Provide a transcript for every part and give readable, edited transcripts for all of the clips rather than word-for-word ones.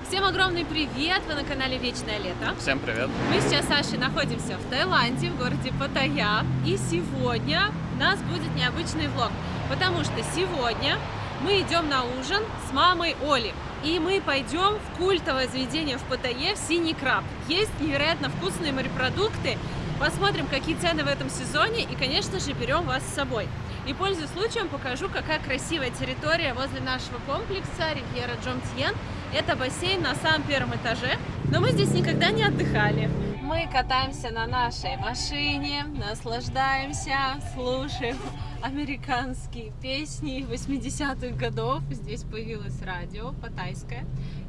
Всем огромный привет! Вы на канале Вечное Лето. Всем привет! Мы сейчас с Сашей находимся в Таиланде, в городе Паттайя. И сегодня у нас будет необычный влог, потому что сегодня мы идем на ужин с мамой Оли. И мы пойдем в культовое заведение в Паттайе, в Синий Краб. Есть невероятно вкусные морепродукты. Посмотрим, какие цены в этом сезоне. И, конечно же, берем вас с собой. И, пользуясь случаем, покажу, какая красивая территория возле нашего комплекса Ривьера Джомтьен. Это бассейн на самом первом этаже, но мы здесь никогда не отдыхали. Мы катаемся на нашей машине, наслаждаемся, слушаем американские песни 80-х годов. Здесь появилось радио паттайское,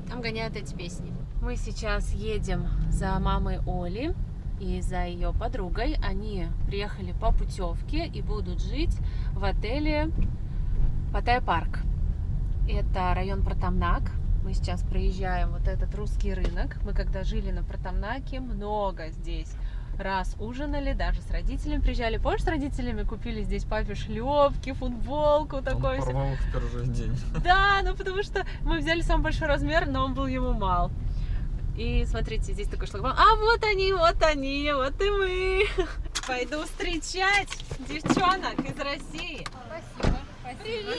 там гоняют эти песни. Мы сейчас едем за мамой Оли и за ее подругой. Они приехали по путевке и будут жить в отеле Паттайя Парк. Это район Пратамнак. Мы сейчас проезжаем вот этот русский рынок. Мы когда жили на Пратамнаке, много здесь раз ужинали, даже с родителями приезжали. Помнишь, с родителями купили здесь папе шлепки, футболку, такой. Он порвал их в первый же день. Да, ну потому что мы взяли самый большой размер, но он был ему мал. И смотрите, здесь такой шлагбаум. А вот они, вот и мы. Пойду встречать девчонок из России. Спасибо. Привет!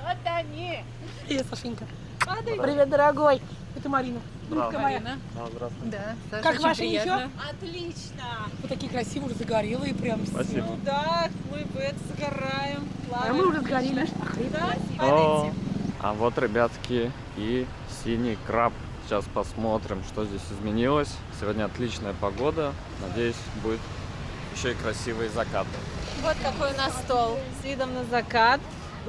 Вот они. Привет, Сашенька. Падай. Привет, дорогой. Это Марина. Здравствуй. Моя. Здравствуй. Да. Саша, Как очень ваши приятно. еще? Отлично. Вы такие красивые, уже загорелые прям. Спасибо. Ну да, мы сгораем, А мы уже сгорели. Да? О, Падайте. а вот, ребятки, и Синий Краб. Сейчас посмотрим, что здесь изменилось. Сегодня отличная погода. Надеюсь, будет еще и красивые закаты. Вот какой у нас стол с видом на закат.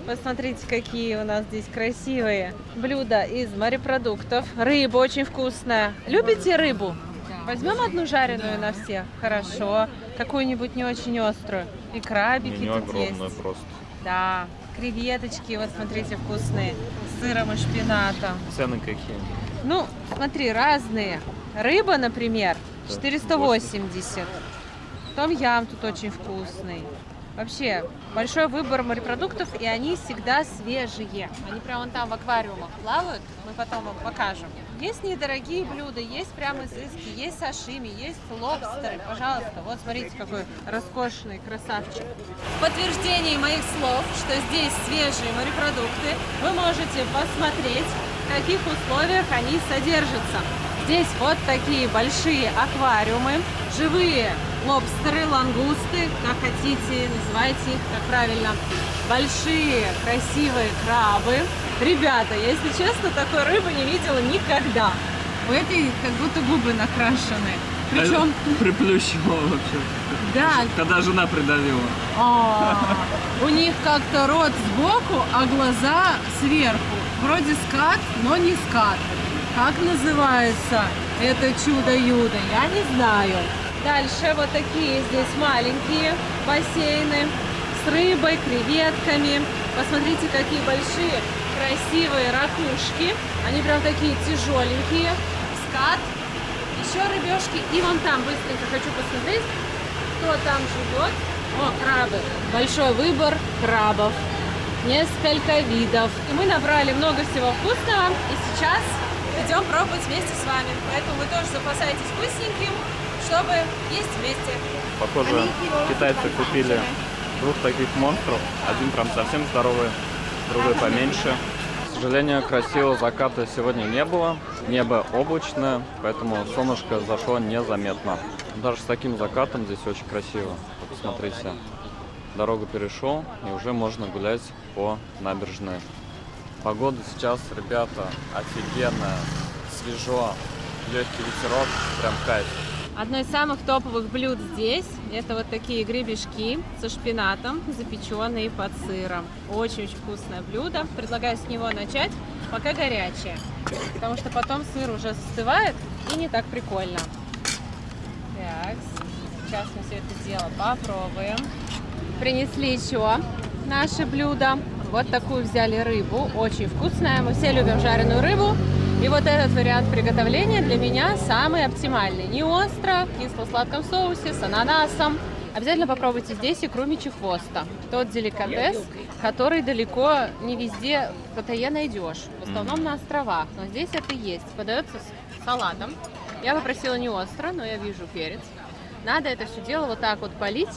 Посмотрите, какие у нас здесь красивые блюда из морепродуктов. Рыба очень вкусная. Любите рыбу? Возьмем одну жареную на всех. Хорошо. Какую-нибудь не очень острую. И крабики Меню тут огромное есть. просто. Да. Креветочки, вот смотрите, вкусные. С сыром и шпинатом. Цены какие? Ну, смотри, разные. Рыба, например, Да, 480. Том-ям тут очень вкусный. Вообще, большой выбор морепродуктов, и они всегда свежие. Они прямо вон там в аквариумах плавают, мы потом вам покажем. Есть недорогие блюда, есть прям изыски, есть сашими, есть лобстеры. Пожалуйста, вот смотрите, какой роскошный красавчик. В подтверждении моих слов, что здесь свежие морепродукты, вы можете посмотреть, в каких условиях они содержатся. Здесь вот такие большие аквариумы, живые лобстеры, лангусты, как хотите, называйте их, как правильно. Большие, красивые крабы. Ребята, если честно, такой рыбы не видела никогда. У этой как будто губы накрашены. Причем, Приплющило вообще. да, Когда жена придавила. у них как-то рот сбоку, а глаза сверху. Вроде скат, но не скат. Как называется это чудо-юдо, я не знаю. Дальше вот такие здесь маленькие бассейны с рыбой, креветками. Посмотрите, какие большие, красивые ракушки. Они прям такие тяжеленькие. Скат. Еще рыбешки. И вон там быстренько хочу посмотреть, кто там живет. О, крабы. Большой выбор крабов. Несколько видов. И мы набрали много всего вкусного. И сейчас идем пробовать вместе с вами. Поэтому вы тоже запасайтесь вкусненьким, чтобы есть вместе. Похоже, китайцы купили двух таких монстров. Один прям совсем здоровый, другой поменьше. К сожалению, красивого заката сегодня не было. Небо облачное, поэтому солнышко зашло незаметно. Даже с таким закатом здесь очень красиво. Посмотрите, дорогу перешел, и уже можно гулять по набережной. Погода сейчас, ребята, офигенная, свежо, легкий ветерок, прям кайф. Одно из самых топовых блюд здесь — это вот такие гребешки со шпинатом, запеченные под сыром. Очень-очень вкусное блюдо. Предлагаю с него начать, пока горячее, потому что потом сыр уже застывает и не так прикольно. Так, сейчас мы все это дело попробуем. Принесли еще наши блюда. Вот такую взяли рыбу, очень вкусная. Мы все любим жареную рыбу. И вот этот вариант приготовления для меня самый оптимальный. Не остро, в кисло-сладком соусе, с ананасом. Обязательно попробуйте здесь икру мечехвоста. Тот деликатес, который далеко не везде в Паттайе найдешь. В основном на островах, но здесь это есть. Подается с салатом. Я попросила не остро, но я вижу перец. Надо это все дело вот так вот полить.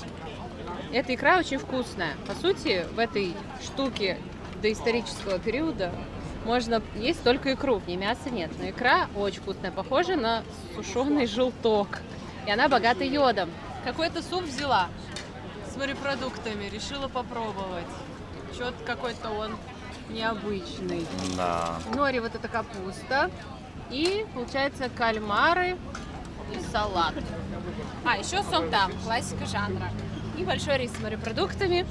Эта икра очень вкусная. По сути, в этой штуке доисторического периода можно есть только икру, в ней мяса нет. Но икра очень вкусная, похожа на сушеный желток. И она богата йодом. Какой-то суп взяла с морепродуктами, решила попробовать. Что-то какой-то он необычный. Да. Нори вот эта капуста. И, получается, кальмары и салат. А, еще сом-там, классика жанра. И большой рис с морепродуктами.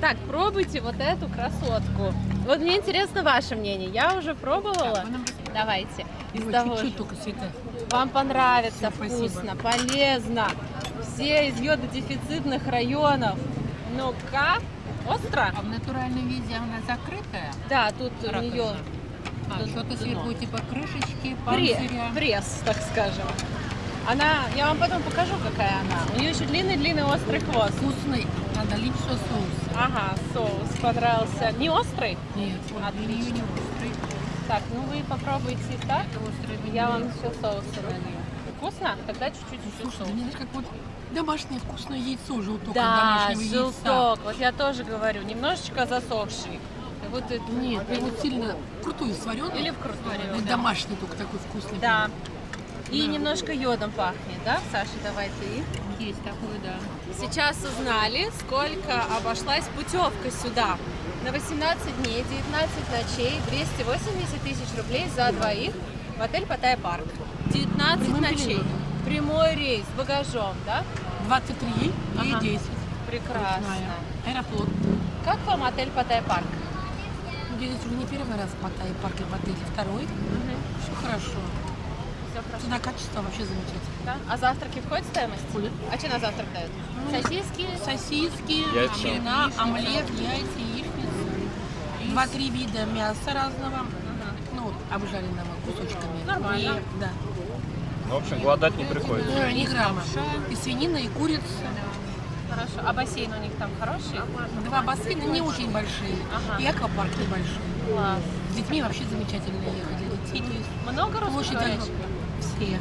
Так, пробуйте вот эту красотку. Вот мне интересно ваше мнение. Я уже пробовала. Давайте. Из того, Чуть-чуть только цвета. вам понравится, Всё, вкусно, полезно. Все из йододефицитных районов. Ну-ка, остро? А в натуральном виде она закрытая? Да, тут у Раковина. нее А, что-то сверху типа крышечки, Пре- панциря. пресс, так скажем. Она, я вам потом покажу, какая она. У нее еще длинный-длинный острый хвост. Вкусный. Надо лить все соус. Ага, соус понравился. Не острый? Нет. Отлично. Не острый. Так, ну вы попробуйте так. Острый Я вам еще соуса налью. Вкусно? Тогда чуть-чуть еще Слушай, соус. мне знаешь, как вот домашнее вкусное яйцо, желток от Да, домашнего яйца. желток. Вот я тоже говорю, немножечко засохший. Вот это Нет, я вот сильно крутую свареную. или вкрутую. И домашний только такой вкусный. Да. И немножко йодом пахнет, да, Саша? Давай ты. Есть такой, да. Сейчас узнали, сколько обошлась путевка сюда. На 18 дней, 19 ночей, 280 тысяч рублей за двоих в отель Паттайя Парк. 19 Прямым ночей. перелетом. Прямой рейс с багажом, да? 23 и Ага. 10. Прекрасно. Аэрофлот. Как вам отель Паттайя Парк? Ну, я здесь уже не первый раз в Паттайе парке в отеле, второй. Все хорошо. Все хорошо. Цена, качество вообще замечательно. Да? А завтраки входят в стоимость? Входят. А что на завтрак дают? Сосиски? Сосиски, Яйца. ветчина, омлет, яйца, яичница. 2-3 вида мяса разного. Ну, вот, обжаренного кусочками. Нормально. И, да. Ну, в общем, голодать не приходится. Ни грамма. И свинина, и курица. Хорошо. А бассейн у них там хороший? 2 бассейна не очень большие. Ага. И аквапарк небольшой. Класс. С детьми вообще замечательно ехать. Для детей то есть Много площадь русскоговорящих? все.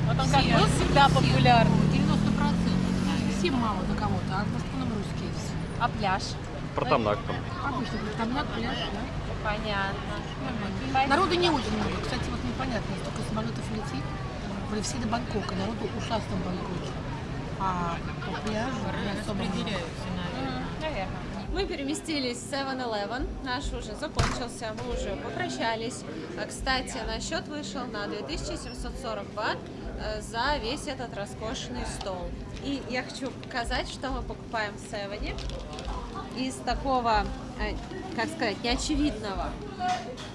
Вот он как Все. был всегда популярный. 90%. Все мало до кого-то, а в основном русские все. А пляж? Протамнак там. Обычно там на пляж, да? Понятно. Народу не очень много. Кстати, вот непонятно, столько самолетов летит. Были все до Бангкока, народу ужасно в Бангкоке. А по пляжу не особо много. Распределяются, наверное. Наверное. Мы переместились в 7-Eleven. Наш уже закончился, мы уже попрощались. Кстати, на счет вышел на 2740 бат за весь этот роскошный стол. И я хочу показать, что мы покупаем в 7 из такого, как сказать, неочевидного.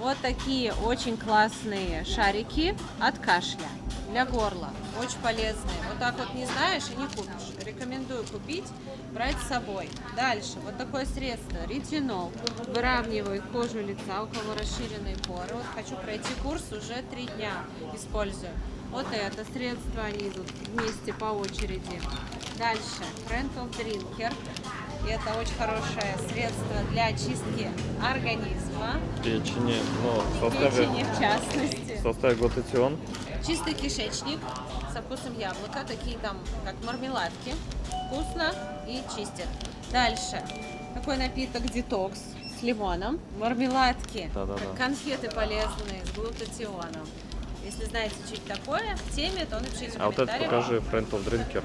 Вот такие очень классные шарики от кашля для горла. Очень полезные. Вот так вот не знаешь и не купишь. Рекомендую купить, брать с собой. Дальше. Вот такое средство. Ретинол. Выравнивает кожу лица, у кого расширенные поры. Вот хочу пройти курс, уже 3 дня использую. Вот это средство, они идут вместе по очереди. Дальше. Friend of Drinker. И это очень хорошее средство для очистки организма. Печени. Ну, в Печени в частности. составе глутатион. Чистый кишечник со вкусом яблока, такие там, как мармеладки. Вкусно и чистят. Дальше. Такой напиток детокс с лимоном. Мармеладки, Да-да-да. как конфеты полезные с глутатионом. Если знаете, что это такое, в теме, то напишите в А вот это комментариях. покажи, Friend of Drinker.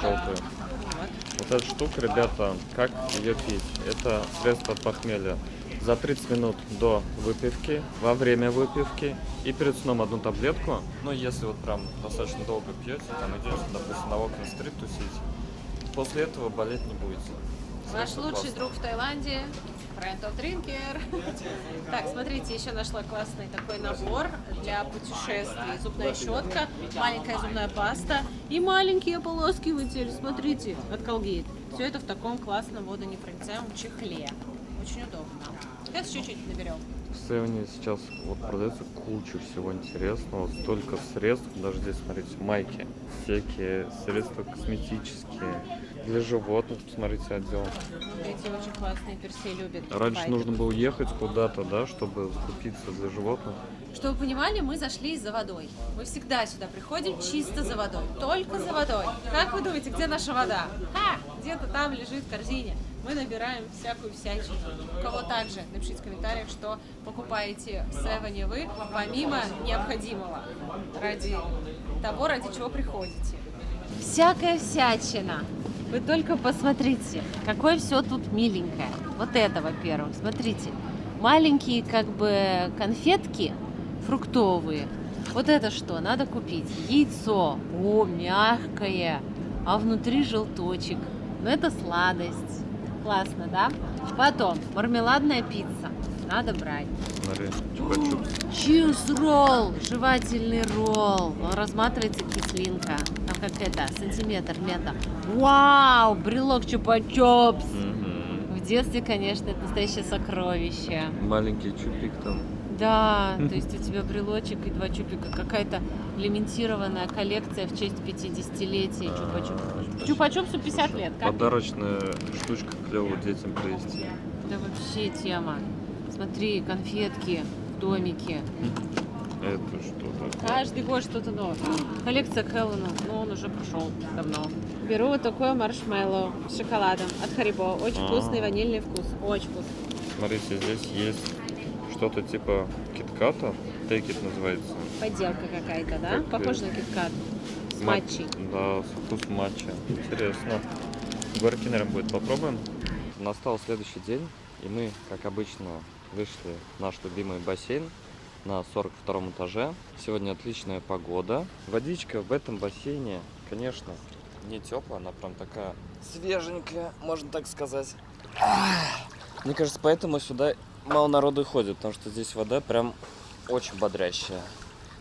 Желтую. Вот. Вот эта штука, ребята, как ее пить? Это средство от похмелья. За 30 минут до выпивки, во время выпивки и перед сном одну таблетку. Но если вот прям достаточно долго пьете, там идете, допустим, на Walking-стрит тусить, после этого болеть не будете. Наш Средство лучший классное. друг в Таиланде, Friend of Drinker. Так, смотрите, еще нашла классный такой набор для путешествий. Зубная щетка, маленькая зубная паста и маленький ополаскиватель, смотрите, от Colgate. Все это в таком классном водонепроницаемом чехле. Очень удобно. Сейчас чуть-чуть наберем. В Севне сейчас вот продается куча всего интересного, столько средств. Даже здесь, смотрите, майки, всякие средства косметические. Для животных, посмотрите, отдел. Эти очень классные, Персей любит. Раньше Байки. нужно было ехать куда-то, да, чтобы закупиться для животных. Чтобы вы понимали, мы зашли за водой. Мы всегда сюда приходим чисто за водой. Только за водой. Как вы думаете, где наша вода? Где-то там лежит в корзине. Мы набираем всякую всячину. У кого также, напишите в комментариях, что покупаете в Севене вы, помимо необходимого. Ради того, ради чего приходите. Всякая всячина. Вы только посмотрите, какое все тут миленькое. Вот это, во-первых, смотрите. Маленькие как бы конфетки фруктовые. Вот это что? Надо купить. Яйцо. О, мягкое. А внутри желточек. Ну это сладость. Классно, да? Потом мармеладная пицца. Надо брать. Смотри, чупа-чупс. Чиз ролл. Жевательный ролл. Он разматывается кислинка. Там как это, сантиметр мета. Вау, брелок чупа-чупс. В детстве, конечно, это настоящее сокровище. Маленький чупик там. Да, то есть у тебя брелочек и 2 чупика, какая-то лимитированная коллекция в честь 50-летия чупа-чупс. Чупа-чупсу 50 лет. Как? Подарочная штучка клевая детям привезти. Да вообще тема. Смотри, конфетки в домике. Это что такое? Каждый год что-то новое. Коллекция Хэллоуина, но он уже прошел давно. Беру вот такое маршмеллоу с шоколадом от Харибо. Очень вкусный ванильный вкус. Очень вкусный. Смотрите, здесь есть что-то типа китката. Take It называется. Подделка какая-то, да? Как Похоже на киткат. С матчей. Да, с вкусом матча. Интересно. Горки, наверное, будет. Попробуем. Настал следующий день, и мы, как обычно, вышли в наш любимый бассейн на 42-м этаже. Сегодня отличная погода. Водичка в этом бассейне, конечно, не теплая, она прям такая свеженькая, можно так сказать. Мне кажется, поэтому сюда мало народу ходит, потому что здесь вода прям очень бодрящая.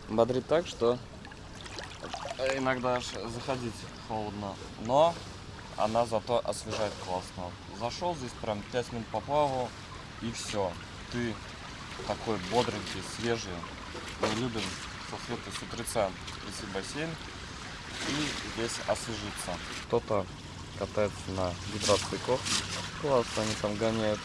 Бодрит так, что иногда аж заходить холодно, но она зато освежает классно. Зашел здесь прям 5 минут поплавал, и все. Ты такой бодренький, свежий. Мы любим со Светой с утреца прийти в бассейн и здесь освежиться. Кто-то катается на гидроциклах. Классно, они там гоняют.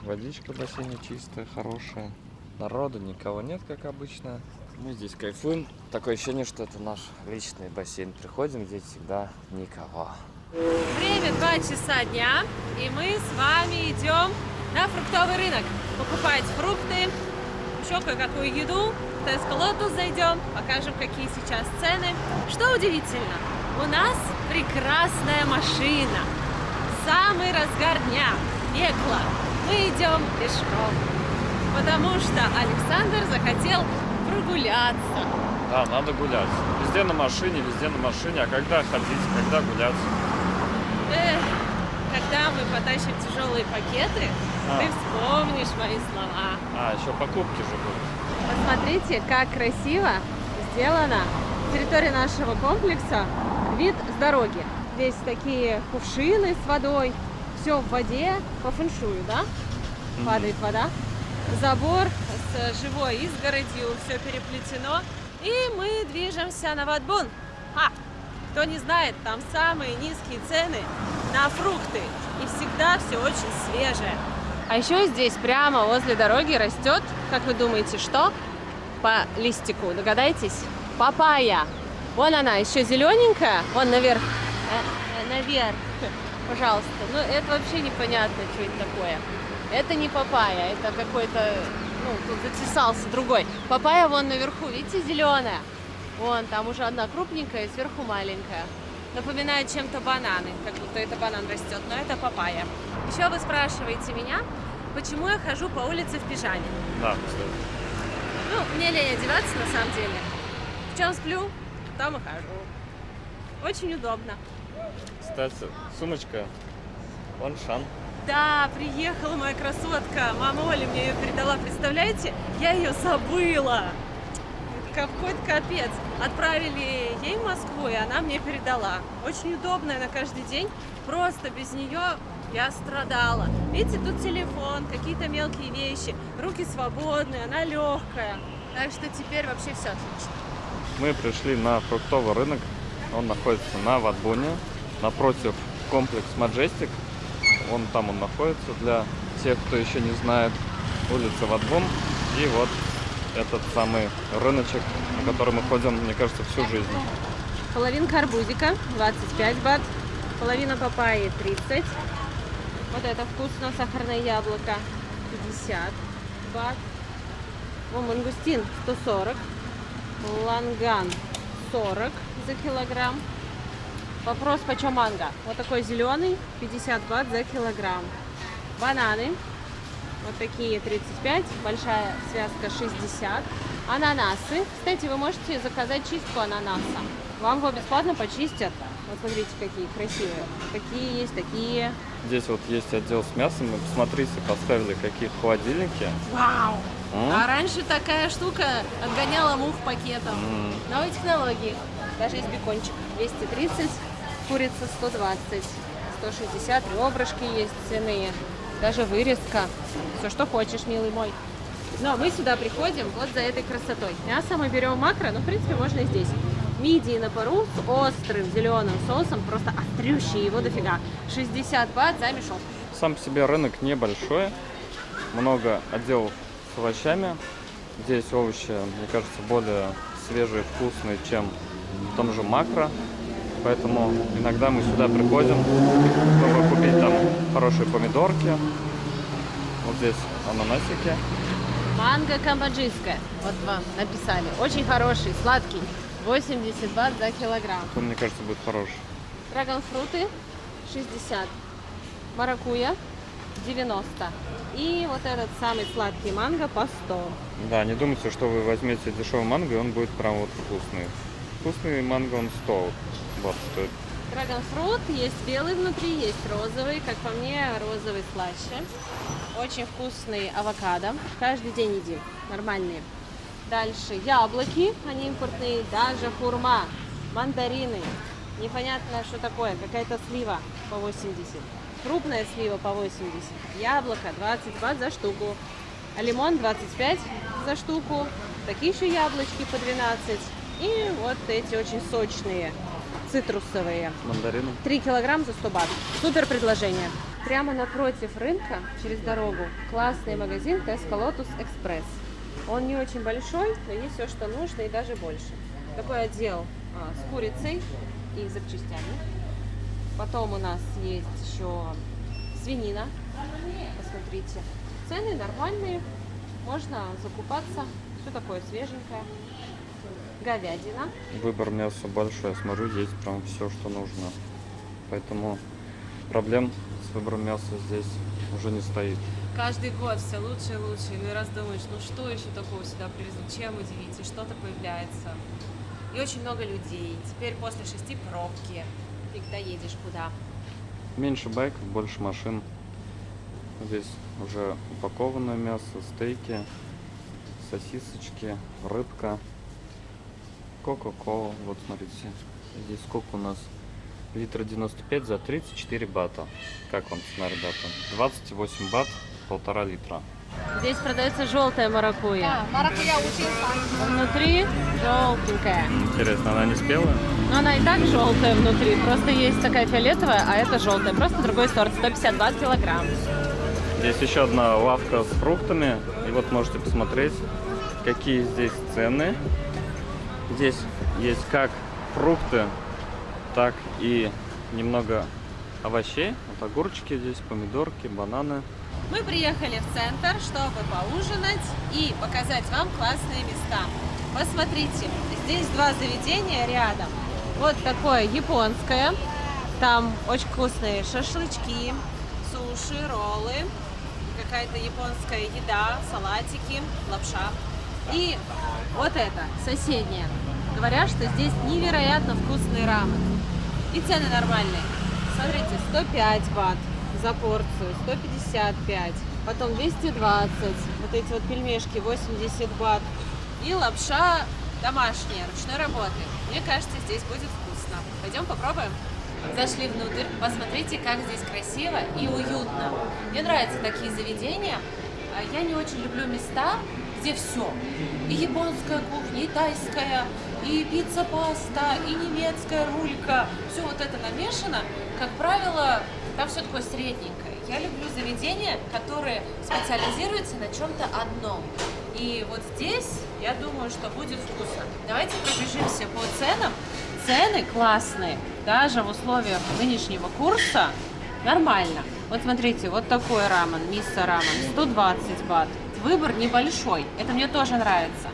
Водичка в бассейне чистая, хорошая. Народу никого нет, как обычно. Мы здесь кайфуем. Такое ощущение, что это наш личный бассейн. Приходим, здесь всегда никого. Время 2 часа дня, и мы с вами идем на фруктовый рынок. Покупать фрукты, еще кое-какую еду. В Tesco Lotus зайдем, покажем, какие сейчас цены. Что удивительно, у нас прекрасная машина. Самый разгар дня, пекло. Мы идем пешком, потому что Александр захотел прогуляться. Да, надо гулять. Везде на машине, а когда ходить, когда гулять? Когда мы потащим тяжелые пакеты, ты вспомнишь мои слова. Еще покупки же будут. Посмотрите, как красиво сделана территория нашего комплекса. Вид с дороги. Здесь такие кувшины с водой. Все в воде, по фэншую, да? Падает вода. Забор с живой изгородью, все переплетено. И мы движемся на Ватбун. Кто не знает, там самые низкие цены на фрукты. И всегда все очень свежее. А еще здесь прямо возле дороги растет, как вы думаете, что? По листику, догадаетесь? Папайя. Вон она, еще зелененькая. Вон наверх. Наверх. Пожалуйста. Ну, это вообще непонятно, что это такое. Это не папайя, это какой-то, тут затесался другой. Папайя вон наверху, видите, зеленая. Вон, там уже одна крупненькая, сверху маленькая. Напоминает чем-то бананы, как будто это банан растет, но это папайя. Еще вы спрашиваете меня, почему я хожу по улице в пижаме. Да, мне лень одеваться на самом деле. В чем сплю, там и хожу. Очень удобно. Кстати, сумочка Ланшан. Да, приехала моя красотка. Мама Оля мне ее передала. Представляете, я ее забыла. Какой-то капец. Отправили ей в Москву, и она мне передала. Очень удобная на каждый день. Просто без нее Я страдала. Видите, тут телефон, какие-то мелкие вещи, руки свободные, она легкая. Так что теперь вообще все отлично. Мы пришли на фруктовый рынок. Он находится на Ватбуне, напротив комплекс Majestic. Вон там он находится, для тех, кто еще не знает, улица Ватбун. И вот этот самый рыночек, на который мы ходим, мне кажется, всю жизнь. Половинка арбузика 25 бат, половина папайи 30. Вот это вкусно, сахарное яблоко 50 бат. О, мангустин 140, ланган 40 за килограмм. Вопрос, почем манго? Вот такой зеленый, 50 бат за килограмм. Бананы, вот такие 35, большая связка 60. Ананасы. Кстати, вы можете заказать чистку ананаса. Вам его бесплатно почистят. Вот смотрите, какие красивые. Такие есть, такие. Здесь вот есть отдел с мясом. И посмотрите, поставили какие холодильники. Вау! М? А раньше такая штука отгоняла мух пакетом. Новые технологии. Даже есть бекончик. 230, курица 120, 160, ребрышки есть цветные. Даже вырезка. Все, что хочешь, милый мой. Но мы сюда приходим вот за этой красотой. Мясо мы берем макро, но в принципе можно и здесь. Мидии на пару с острым зеленым соусом, просто острющий, его дофига. 60 бат за мешок. Сам по себе рынок небольшой. Много отделов с овощами. Здесь овощи, мне кажется, более свежие, вкусные, чем в том же макро. Поэтому иногда мы сюда приходим, чтобы купить там хорошие помидорки. Вот здесь ананасики. Манго камбоджийское. Вот вам написали. Очень хороший, сладкий. 80 бат за килограмм. Он, мне кажется, будет хороший. Драгонфруты 60. Маракуйя 90. И вот этот самый сладкий манго по 100. Да, не думайте, что вы возьмете дешевый манго, и он будет прям вот вкусный. Вкусный манго, он 100 бат стоит. Драгонфрут есть белый внутри, есть розовый. Как по мне, розовый слаще. Очень вкусный авокадо. Каждый день едим. Нормальные. Дальше яблоки, они импортные. Даже хурма, мандарины. Непонятно, что такое. Какая-то слива по 80. Крупная слива по 80. Яблоко 20 бат за штуку. А лимон 25 за штуку. Такие еще яблочки по 12. И вот эти очень сочные цитрусовые. Мандарины. 3 килограмма за 100 бат. Супер предложение. Прямо напротив рынка, через дорогу, классный магазин Tesco Lotus Express. Он не очень большой, но есть все, что нужно, и даже больше. Такой отдел с курицей и запчастями. Потом у нас есть еще свинина. Посмотрите. Цены нормальные. Можно закупаться. Все такое свеженькое. Говядина. Выбор мяса большой, я смотрю, есть прям все, что нужно. Поэтому проблем с выбором мяса здесь уже не стоит. Каждый год все лучше и лучше. И раз думаешь, ну что еще такого сюда привезли, чем удивить, и что-то появляется. И очень много людей. Теперь после 6 пробки. Фиг доедешь куда. Меньше байков, больше машин. Здесь уже упакованное мясо, стейки, сосисочки, рыбка, кока-кола. Вот смотрите, здесь сколько у нас? Литра 95 за 34 бата. Как вам цена, ребята? 28 бат, 1,5 литра. Здесь продается желтая маракуйя. Да, маракуйя очень сладкая. Внутри желтенькая. Интересно, она не спелая? Но она и так желтая внутри. Просто есть такая фиолетовая, а это желтая. Просто другой сорт. 152 килограмм. Здесь еще одна лавка с фруктами. И вот можете посмотреть, какие здесь цены. Здесь есть как фрукты, так и немного овощей. Вот огурчики здесь, помидорки, бананы. Мы приехали в центр, чтобы поужинать и показать вам классные места. Посмотрите, здесь 2 заведения рядом. Вот такое японское. Там очень вкусные шашлычки, суши, роллы, какая-то японская еда, салатики, лапша. И вот это, соседнее. Говорят, что здесь невероятно вкусный рамен. И цены нормальные. Смотрите, 105 бат за порцию, 155, потом 220. Вот эти вот пельмешки 80 бат. И лапша домашняя, ручной работы. Мне кажется, здесь будет вкусно. Пойдем попробуем? Зашли внутрь, посмотрите, как здесь красиво и уютно. Мне нравятся такие заведения. Я не очень люблю места, где все. И японская кухня, и тайская, и пицца-паста, и немецкая рулька. Все вот это намешано. Как правило, там все такое средненькое. Я люблю заведения, которые специализируются на чем-то одном. И вот здесь, я думаю, что будет вкусно. Давайте пробежимся по ценам. Цены классные, даже в условиях нынешнего курса нормально. Вот смотрите, вот такой рамен, мисо рамен, 120 бат. Выбор небольшой, это мне тоже нравится.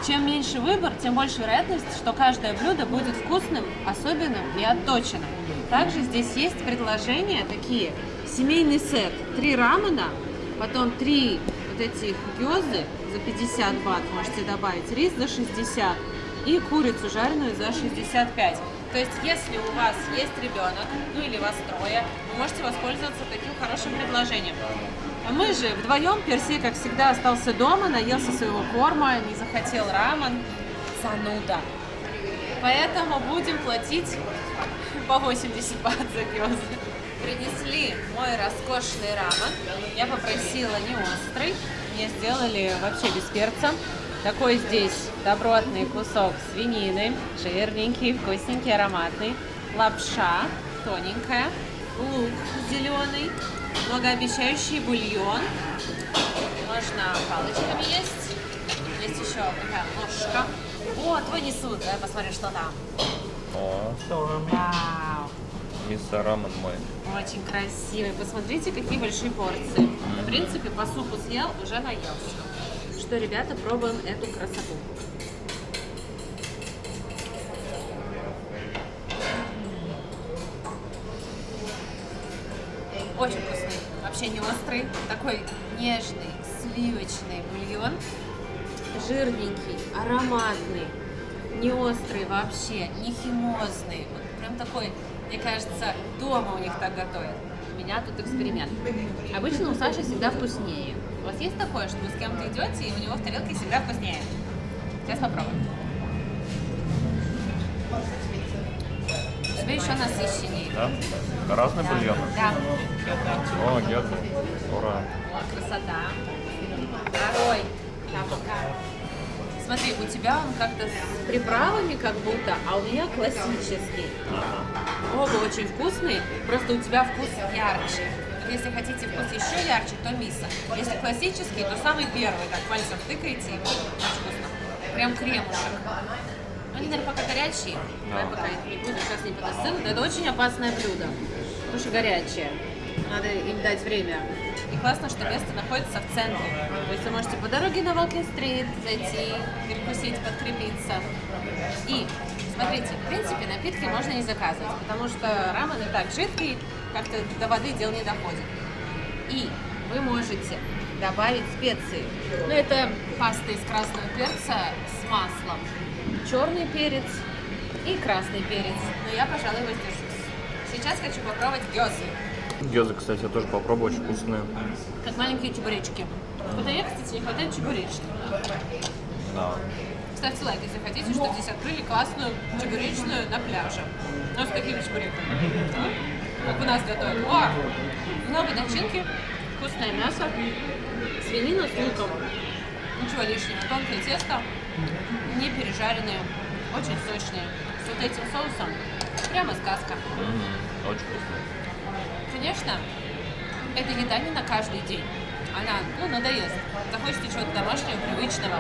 Чем меньше выбор, тем больше вероятность, что каждое блюдо будет вкусным, особенным и отточенным. Также здесь есть предложения такие. Семейный сет, 3 рамена, потом 3 вот этих гёзы за 50 бат, можете добавить, рис за 60 и курицу жареную за 65. То есть, если у вас есть ребенок, ну или вас трое, вы можете воспользоваться таким хорошим предложением. А мы же вдвоем, Персей, как всегда, остался дома, наелся своего корма, не захотел рамен, зануда. Поэтому будем платить по 80 бат за гёзы. Принесли мой роскошный рамен. Я попросила не острый, мне сделали вообще без перца. Такой здесь добротный кусок свинины, жирненький, вкусненький, ароматный. Лапша тоненькая, лук зеленый, многообещающий бульон. Можно палочками есть. Есть еще такая ложка. О, твой несут, давай посмотрим, что там. О, Вау! мисо рамен мой. Очень красивый. Посмотрите, какие большие порции. В принципе, по супу съел, уже наелся. Что, ребята, пробуем эту красоту. Очень вкусный. Вообще не острый. Такой нежный, сливочный бульон. Жирненький, ароматный. Не острый вообще, не химозный. Вот прям такой, мне кажется, дома у них так готовят. У меня тут эксперимент. Обычно у Саши всегда вкуснее. У вас есть такое, что вы с кем-то идете, и у него в тарелке всегда вкуснее? Сейчас попробуем. У тебя еще насыщеннее. Да? Разные бульоны? Да. О, гёзы. Ура. О, красота. Второй. Да, пока. Смотри, у тебя он как-то с приправами как будто, а у меня классический. Оба очень вкусные, просто у тебя вкус ярче. Вот если хотите вкус еще ярче, то мисо. Если классический, то самый первый, так пальцем тыкаете, очень вкусно. Прям кремушек. Они, наверное, пока горячие. Давай пока их не будем, сейчас не подостынут. Это очень опасное блюдо, потому что горячее. Надо им дать время. И классно, что место находится в центре. То есть вы можете по дороге на Волкин-стрит зайти, перекусить, подкрепиться. И, смотрите, в принципе, напитки можно не заказывать, потому что рамен и так жидкий, как-то до воды дело не доходит. И вы можете добавить специи. Ну, это паста из красного перца с маслом, черный перец и красный перец. Но я, пожалуй, воздержусь. Сейчас хочу попробовать гёзы. Гёзы, кстати, я тоже попробую, очень вкусные. Как маленькие чебуречки. Вот я, кстати, не хватает чебуречных. Да. Ставьте лайк, если хотите, чтобы здесь открыли классную чебуречную на пляже. Ну, с такими чебуреками. Как у нас готовят. О! Много начинки, вкусное мясо, свинина с луком. Ничего лишнего. Тонкое тесто, не пережаренные, очень сочные. С вот этим соусом прямо сказка. Очень вкусно. Конечно, эта еда не на каждый день. Она, надоест. Захочется чего-то домашнего, привычного.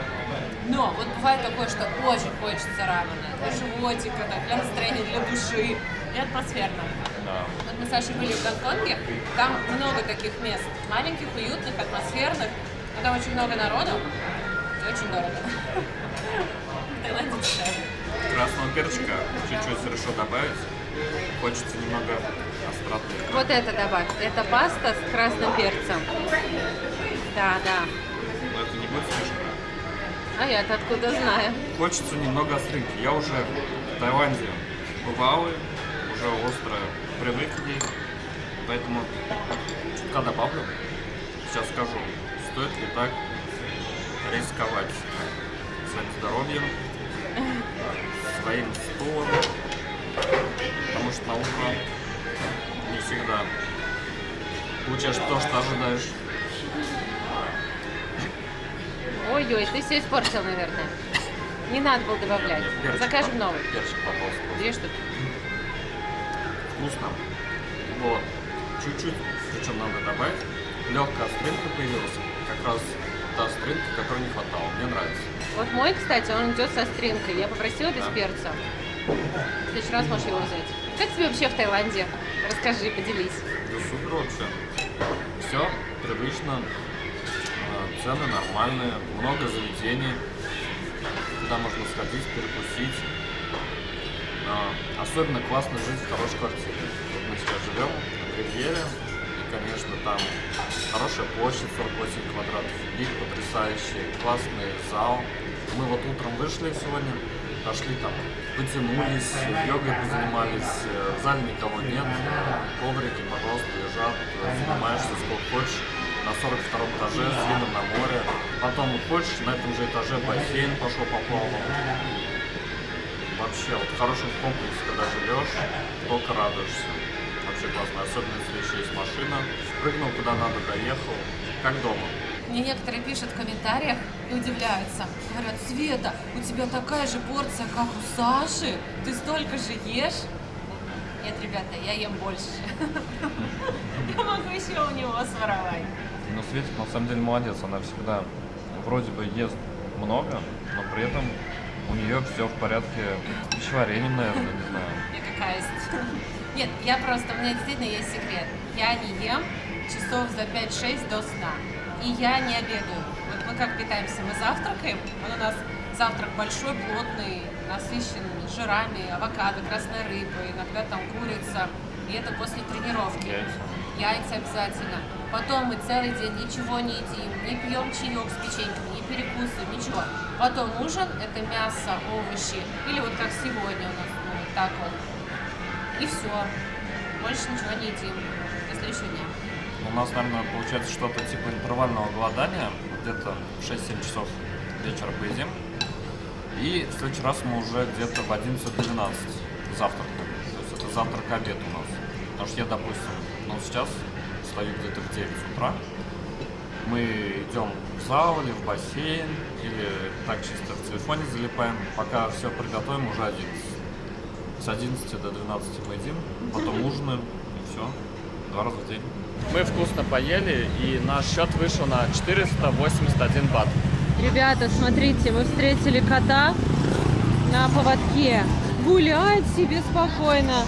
Но вот бывает такое, что очень хочется рамена. Для животика, для настроения, для души и атмосферно. Да. Вот мы с Сашей были в Гонконге, там много таких мест. Маленьких, уютных, атмосферных. Но там очень много народу и очень дорого. В Таиланде дешевле. Красного перчика чуть-чуть хорошо добавить. Хочется немного остроты. Вот это добавь. Это паста с красным перцем. Да. Но это не будет слишком. А я-то откуда знаю? Хочется немного остринки. Я уже в Таиланде бывал, уже остро привык к ней. Поэтому чутка добавлю. Сейчас скажу, стоит ли так рисковать своим здоровьем, своим стулом Потому что на утро не всегда получаешь то, что ожидаешь. Ой-ой, ты все испортил, наверное. Не надо было добавлять. Перчик Закажем попал. новый. Перчик попался. 2 штуки. Вкусно. Вот. Чуть-чуть, причем надо добавить. Легкая остринка появилась. Как раз та остринка, которой не хватало. Мне нравится. Вот мой, кстати, он идет со стринкой. Я попросила без перца. В следующий раз можешь его взять. Как тебе вообще в Таиланде? Расскажи, поделись. Да супер вообще. Все привычно. Цены нормальные. Много заведений. Куда можно сходить, перекусить. Особенно классно жить в хорошей квартире. Вот мы сейчас живем в Ривьере. И, конечно, там хорошая площадь, 48 квадратов. Вид потрясающий, классный зал. Мы вот утром вышли сегодня, пошли там, потянулись, йогой позанимались. В зале никого нет. Коврики, пожалуйста, лежат. Занимаешься сколько хочешь. На 42-м этаже с видом на море. Потом хочешь, на этом же этаже бассейн пошел поплавал. Вообще, вот в хорошем комплексе, когда живешь, только радуешься. Вообще классно, особенно если еще есть машина. Прыгнул куда надо, доехал, как дома. Мне некоторые пишут в комментариях и удивляются. Говорят, Света, у тебя такая же порция, как у Саши? Ты столько же ешь? Нет, ребята, я ем больше. Я могу еще у него своровать. Но Светик на самом деле молодец, она всегда вроде бы ест много, но при этом у нее все в порядке с пищеварением, наверное, не знаю. Я какая есть. Нет, я просто, у меня действительно есть секрет. Я не ем часов за 5-6 до сна. И я не обедаю. Вот мы как питаемся, мы завтракаем. Вот у нас завтрак большой, плотный, насыщен жирами, авокадо, красной рыбой, иногда там курица. И это после тренировки. Яйца обязательно. Потом мы целый день ничего не едим, не пьем чаек с печеньками, не перекусываем, ничего. Потом ужин – это мясо, овощи. Или вот как сегодня у нас, ну, вот так вот. И все. Больше ничего не едим до следующего дня. У нас, наверное, получается что-то типа интервального голодания. Где-то в 6-7 часов вечера поедим. И в следующий раз мы уже где-то в 11-12 завтракаем. То есть это завтрак-обед у нас. Потому что я, допустим, ну сейчас встаю где-то в 9 утра. Мы идем в зал или в бассейн, или так чисто в телефоне залипаем. Пока все приготовим, уже 11. С 11 до 12 мы едим, потом ужинаем, и все. 2 раза в день. Мы вкусно поели, и наш счет вышел на 481 бат. Ребята, смотрите, мы встретили кота на поводке. Гуляет себе спокойно,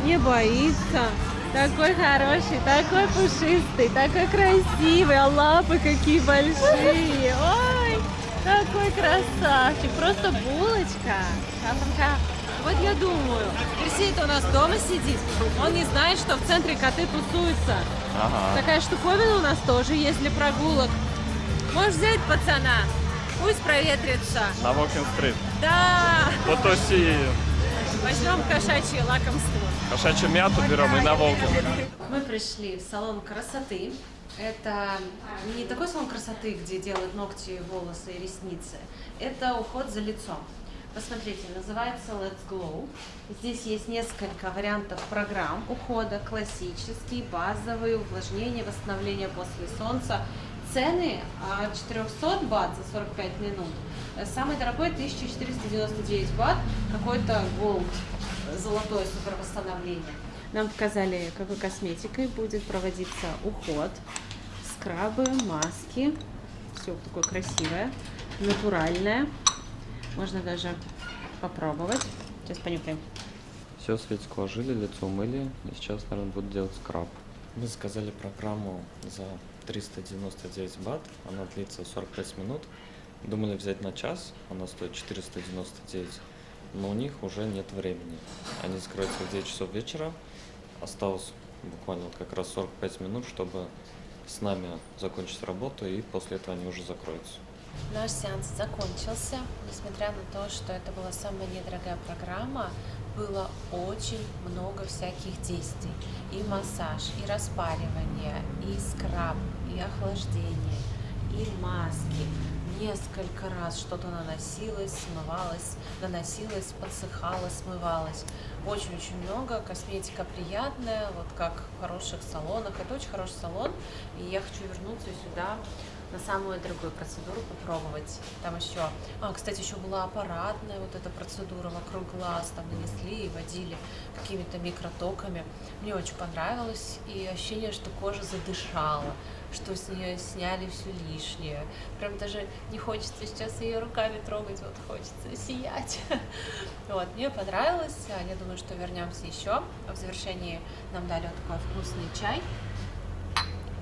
не боится. Такой хороший, такой пушистый, такой красивый, а лапы какие большие. Ой, какой красавчик, просто булочка. Вот я думаю, Персей-то у нас дома сидит, он не знает, что в центре коты тусуются. Ага. Такая штуковина у нас тоже есть для прогулок. Можешь взять пацана, пусть проветрится. На Walking-стрит. Да, Потуси. возьмем кошачье лакомство. Кошачью мяту берем и на Walking. Мы пришли в салон красоты. Это не такой салон красоты, где делают ногти, волосы и ресницы. Это уход за лицом. Посмотрите, называется Let's Glow. Здесь есть несколько вариантов программ ухода. Классический, базовый, увлажнение, восстановление после солнца. Цены от 400 бат за 45 минут. Самый дорогой 1499 бат. Какой-то Gold, золотое супервосстановление. Нам показали, какой косметикой будет проводиться уход. Скрабы, маски. Все такое красивое, натуральное. Можно даже попробовать. Сейчас понюхаем. Все, Светик ложили, лицо умыли. И сейчас, наверное, буду делать скраб. Мы заказали программу за 399 бат. Она длится 45 минут. Думали взять на час. Она стоит 499. Но у них уже нет времени. Они закроются в 9 часов вечера. Осталось буквально вот как раз 45 минут, чтобы с нами закончить работу. И после этого они уже закроются. Наш сеанс закончился. Несмотря на то, что это была самая недорогая программа, было очень много всяких действий. И массаж, и распаривание, и скраб, и охлаждение, и маски. несколько раз что-то наносилось, смывалось, наносилось, подсыхало, смывалось. Очень-очень много, косметика приятная, вот как в хороших салонах. Это очень хороший салон, и я хочу вернуться сюда на самую дорогую процедуру попробовать. Там еще, кстати, еще была аппаратная вот эта процедура вокруг глаз, там нанесли и водили какими-то микротоками. Мне очень понравилось, и ощущение, что кожа задышала, что с нее сняли все лишнее. Прям даже не хочется сейчас ее руками трогать, вот хочется сиять. Вот, мне понравилось, я думаю, что вернемся еще. В завершении нам дали вот такой вкусный чай.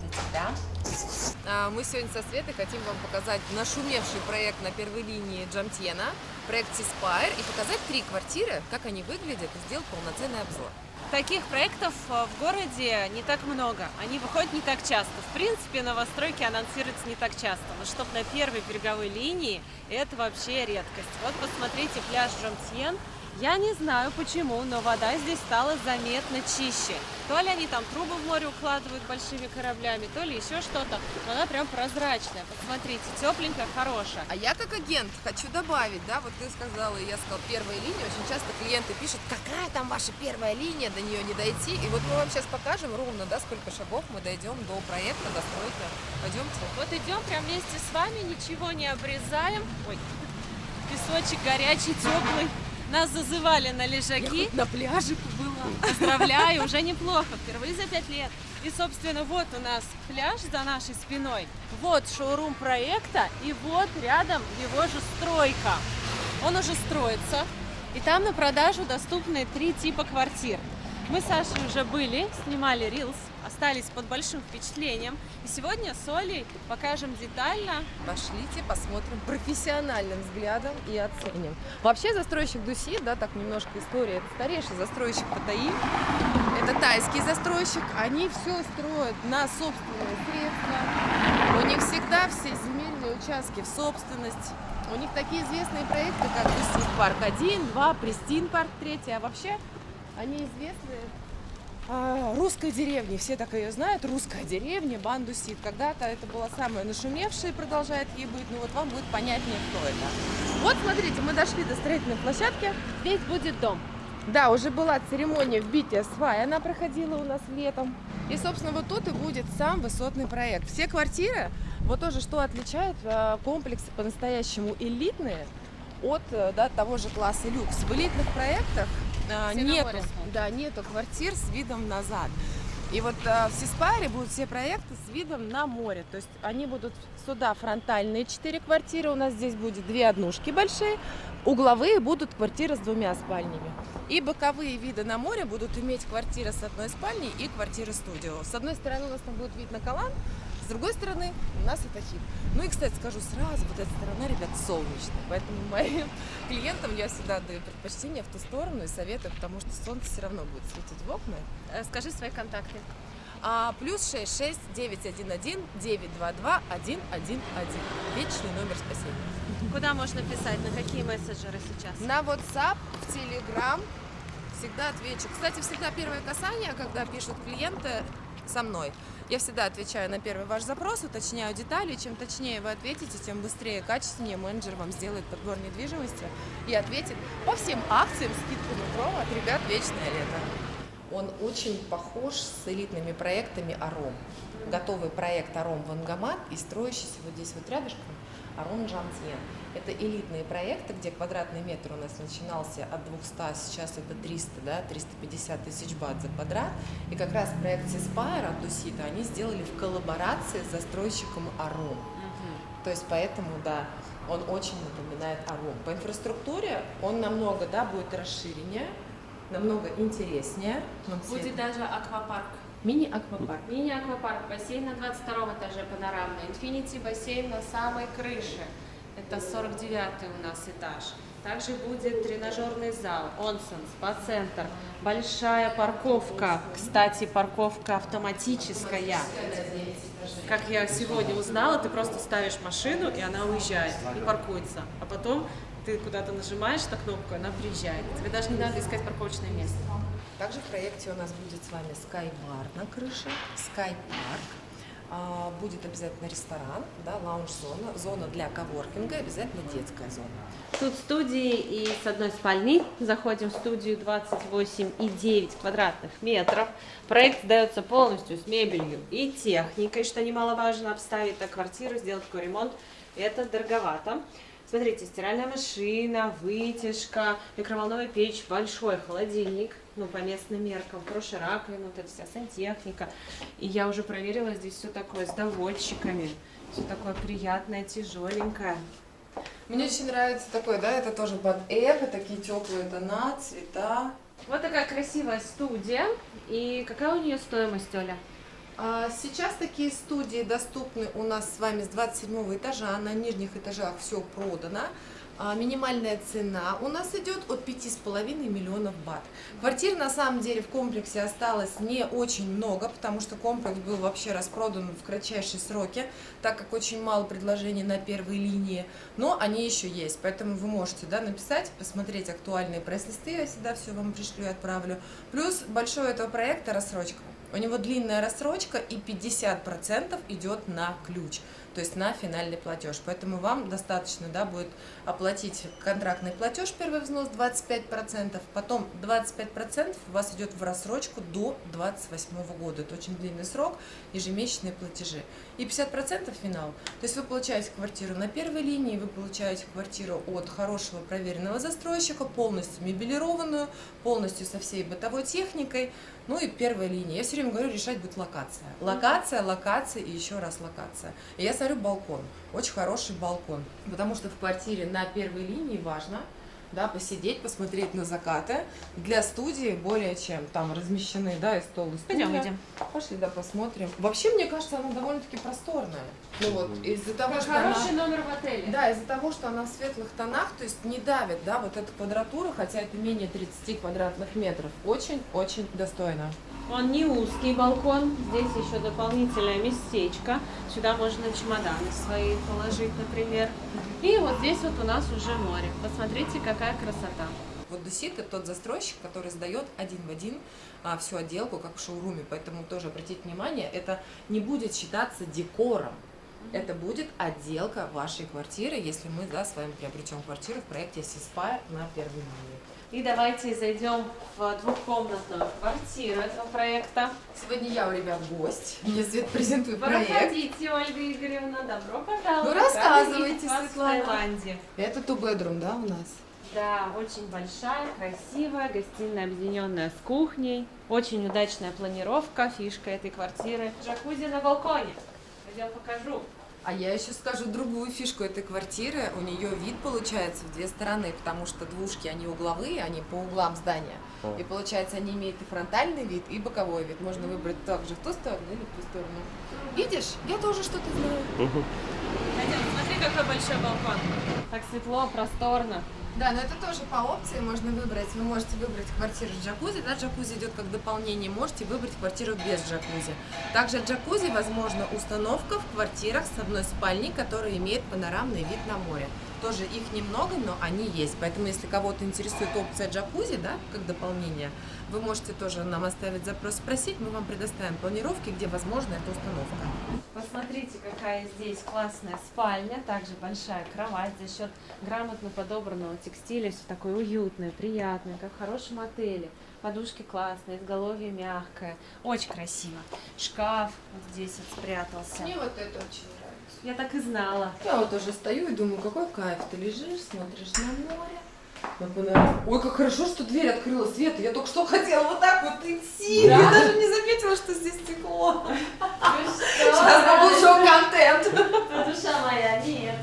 За тебя. Мы сегодня со Светой хотим вам показать нашумевший проект на первой линии Джамтьена, проект Сиспайр, и показать 3 квартиры, как они выглядят, и сделать полноценный обзор. Таких проектов в городе не так много, они выходят не так часто. В принципе, новостройки анонсируются не так часто, но чтобы на первой береговой линии, это вообще редкость. Вот посмотрите пляж Джамтьен. Я не знаю почему, но вода здесь стала заметно чище. То ли они там трубы в море укладывают большими кораблями, то ли еще что-то. Но она прям прозрачная. Посмотрите, тепленькая, хорошая. А я как агент хочу добавить, да, вот ты сказала, и я сказала, первая линия, очень часто клиенты пишут, какая там ваша первая линия, до нее не дойти. И вот мы вам сейчас покажем ровно, да, сколько шагов мы дойдем до проекта, до стройки. Пойдемте. Вот идем прям вместе с вами, ничего не обрезаем. Ой, песочек горячий, теплый. Нас зазывали на лежаки. На пляже была. Поздравляю, уже неплохо, впервые за 5 лет. И, собственно, вот у нас пляж за нашей спиной, вот шоурум проекта, и вот рядом его же стройка. Он уже строится, и там на продажу доступны 3 типа квартир. Мы с Сашей уже были, снимали рилс, остались под большим впечатлением. И сегодня с Олей покажем детально. Пошлите, посмотрим профессиональным взглядом и оценим. Вообще застройщик Дуси, да, так немножко история, это старейший застройщик Паттайи. Это тайский застройщик. Они все строят на собственные средства. У них всегда все земельные участки в собственность. У них такие известные проекты, как Дуси парк 1, 2, Престин парк 3. А вообще они известны русской деревне. Все так ее знают. Русская деревня, Бандусит. Когда-то это была самая нашумевшая и продолжает ей быть. Ну вот вам будет понятнее, кто это. Вот смотрите, мы дошли до строительной площадки. Здесь будет дом. Да, уже была церемония вбития свай, она проходила у нас летом. И, собственно, вот тут и будет сам высотный проект. Все квартиры, вот тоже что отличает комплексы по-настоящему элитные от того же класса люкс. В элитных проектах нету квартир с видом назад. И вот в Сиспайре будут все проекты с видом на море. То есть они будут сюда фронтальные 4 квартиры. У нас здесь будет 2 однушки большие. Угловые будут квартиры с 2 спальнями. И боковые виды на море будут иметь квартира с 1 спальней и квартира-студио. С одной стороны у нас там будет вид на Калан, с другой стороны у нас это хит. Ну и, кстати, скажу сразу, вот эта сторона, ребят, солнечная. Поэтому моим клиентам я всегда даю предпочтение в ту сторону и советую, потому что солнце все равно будет светить в окна. Скажи свои контакты. Плюс 66 911 922 111. Вечный номер спасения. Куда можно писать? На какие мессенджеры сейчас? На WhatsApp, в Telegram всегда отвечу. Кстати, всегда первое касание, когда пишут клиенты со мной, я всегда отвечаю на первый ваш запрос, уточняю детали. Чем точнее вы ответите, тем быстрее и качественнее менеджер вам сделает подбор недвижимости и ответит по всем акциям, скидкам и промо от ребят «Вечное лето». Он очень похож с элитными проектами «Аром». Готовый проект «Аром» в Ангамат и строящийся вот здесь вот рядышком «Аром Джамтьен». Это элитные проекты, где квадратный метр у нас начинался от 200, сейчас это 300, да, 350 тысяч бат за квадрат. И как раз проект Сиспайр от Дусита они сделали в коллаборации с застройщиком «Аром». То есть поэтому, да, он очень напоминает «Аром». По инфраструктуре он намного, да, будет расширеннее, намного интереснее. Будет даже аквапарк. Мини-аквапарк. Мини-аквапарк, бассейн на 22 этаже панорамный, инфинити бассейн на самой крыше. Это 49-й у нас этаж. Также будет тренажерный зал, онсен, спа-центр, большая парковка. Кстати, парковка автоматическая. Как я сегодня узнала, ты просто ставишь машину, и она уезжает, и паркуется. А потом ты куда-то нажимаешь на кнопку, она приезжает. Тебе даже не надо искать парковочное место. Также в проекте у нас будет с вами скай-бар на крыше, скай-парк. Будет обязательно ресторан, да, лаунж-зона, зона для коворкинга, обязательно детская зона. Тут студии и с одной спальни. Заходим в студию 28,9 квадратных метров. Проект сдается полностью с мебелью и техникой, что немаловажно. Обставить так квартиру, сделать такой ремонт, это дороговато. Смотрите, стиральная машина, вытяжка, микроволновая печь, большой холодильник, ну, по местным меркам, хорошая раковина, вот эта вся сантехника. И я уже проверила, здесь все такое с доводчиками, все такое приятное, тяжеленькое. Мне очень нравится такой, да, это тоже под эко, такие теплые тона, цвета. Вот такая красивая студия. И какая у нее стоимость, Оля? Сейчас такие студии доступны у нас с вами с 27 этажа, на нижних этажах все продано. Минимальная цена у нас идет от 5,5 миллионов бат. Квартир на самом деле в комплексе осталось не очень много, потому что комплекс был вообще распродан в кратчайшие сроки, так как очень мало предложений на первой линии, но они еще есть, поэтому вы можете, да, написать, посмотреть актуальные прайс-листы, я всегда все вам пришлю и отправлю. Плюс большой этого проекта рассрочка. У него длинная рассрочка и 50% идет на ключ, то есть на финальный платеж. Поэтому вам достаточно, да, будет оплатить контрактный платеж, первый взнос 25%, потом 25% у вас идет в рассрочку до 28 года. Это очень длинный срок, ежемесячные платежи. И 50% финал. То есть вы получаете квартиру на первой линии, вы получаете квартиру от хорошего проверенного застройщика, полностью мебелированную, полностью со всей бытовой техникой. Ну и первая линия. Я все время говорю, решать будет локация. Локация, локация и еще раз локация. И я смотрю балкон. Очень хороший балкон. Потому что в квартире на первой линии важно, да, посидеть, посмотреть на закаты. Для студии более чем там размещены, да, и стол, и стулья. Пойдем, идем. Пошли, да, посмотрим. Вообще, мне кажется, она довольно-таки просторная. Ну вот, из-за того, Как что хороший она... номер в отеле. Да, из-за того, что она в светлых тонах, то есть не давит, да, вот эта квадратура, хотя это менее 30 квадратных метров, очень-очень достойно. Он не узкий балкон, здесь еще дополнительное местечко. Сюда можно чемоданы свои положить, например. И вот здесь вот у нас уже море. Посмотрите, какая красота. Вот Дусит — это тот застройщик, который сдает один в один всю отделку, как в шоуруме, поэтому тоже обратите внимание, это не будет считаться декором. Это будет отделка вашей квартиры, если мы, да, с вами приобретем квартиру в проекте Сиспайр на первой линии. И давайте зайдем в двухкомнатную квартиру этого проекта. Сегодня я у ребят гость. Мне Свет презентует проект. Проходите, Ольга Игоревна, добро пожаловать. Ну, рассказывайте, Рада видеть вас Светлана. в Таиланде. Это two-bedroom, да, у нас? Да, очень большая, красивая, гостиная, объединенная с кухней. Очень удачная планировка, фишка этой квартиры. Джакузи на балконе. Пойдем покажу. А я еще скажу другую фишку этой квартиры. У нее вид получается в две стороны, потому что двушки, они угловые, они по углам здания. И получается, они имеют и фронтальный вид, и боковой вид. Можно выбрать также в ту сторону или в ту сторону. Видишь, я тоже что-то знаю. Пойдем, смотри, какой большой балкон. Так светло, просторно. Да, но это тоже по опции можно выбрать. Вы можете выбрать квартиру с джакузи, да, джакузи идет как дополнение, можете выбрать квартиру без джакузи. Также джакузи возможна установка в квартирах с одной спальней, которая имеет панорамный вид на море. Тоже их немного, но они есть. Поэтому, если кого-то интересует опция джакузи, да, как дополнение, вы можете тоже нам оставить запрос, спросить, мы вам предоставим планировки, где возможна эта установка. Посмотрите, какая здесь классная спальня, также большая кровать за счет грамотно подобранного текстиля, все такое уютное, приятное, как в хорошем отеле. Подушки классные, изголовье мягкое, очень красиво. Шкаф вот здесь вот спрятался. Мне вот это очень нравится. Я так и знала. Я вот уже стою и думаю, какой кайф, ты лежишь, смотришь на море. На панораму. Ой, как хорошо, что дверь открыла Света. Я только что хотела вот так вот идти. Да? Я даже не заметила, что здесь стекло. Сейчас был шоу-контент. Душа моя, нет.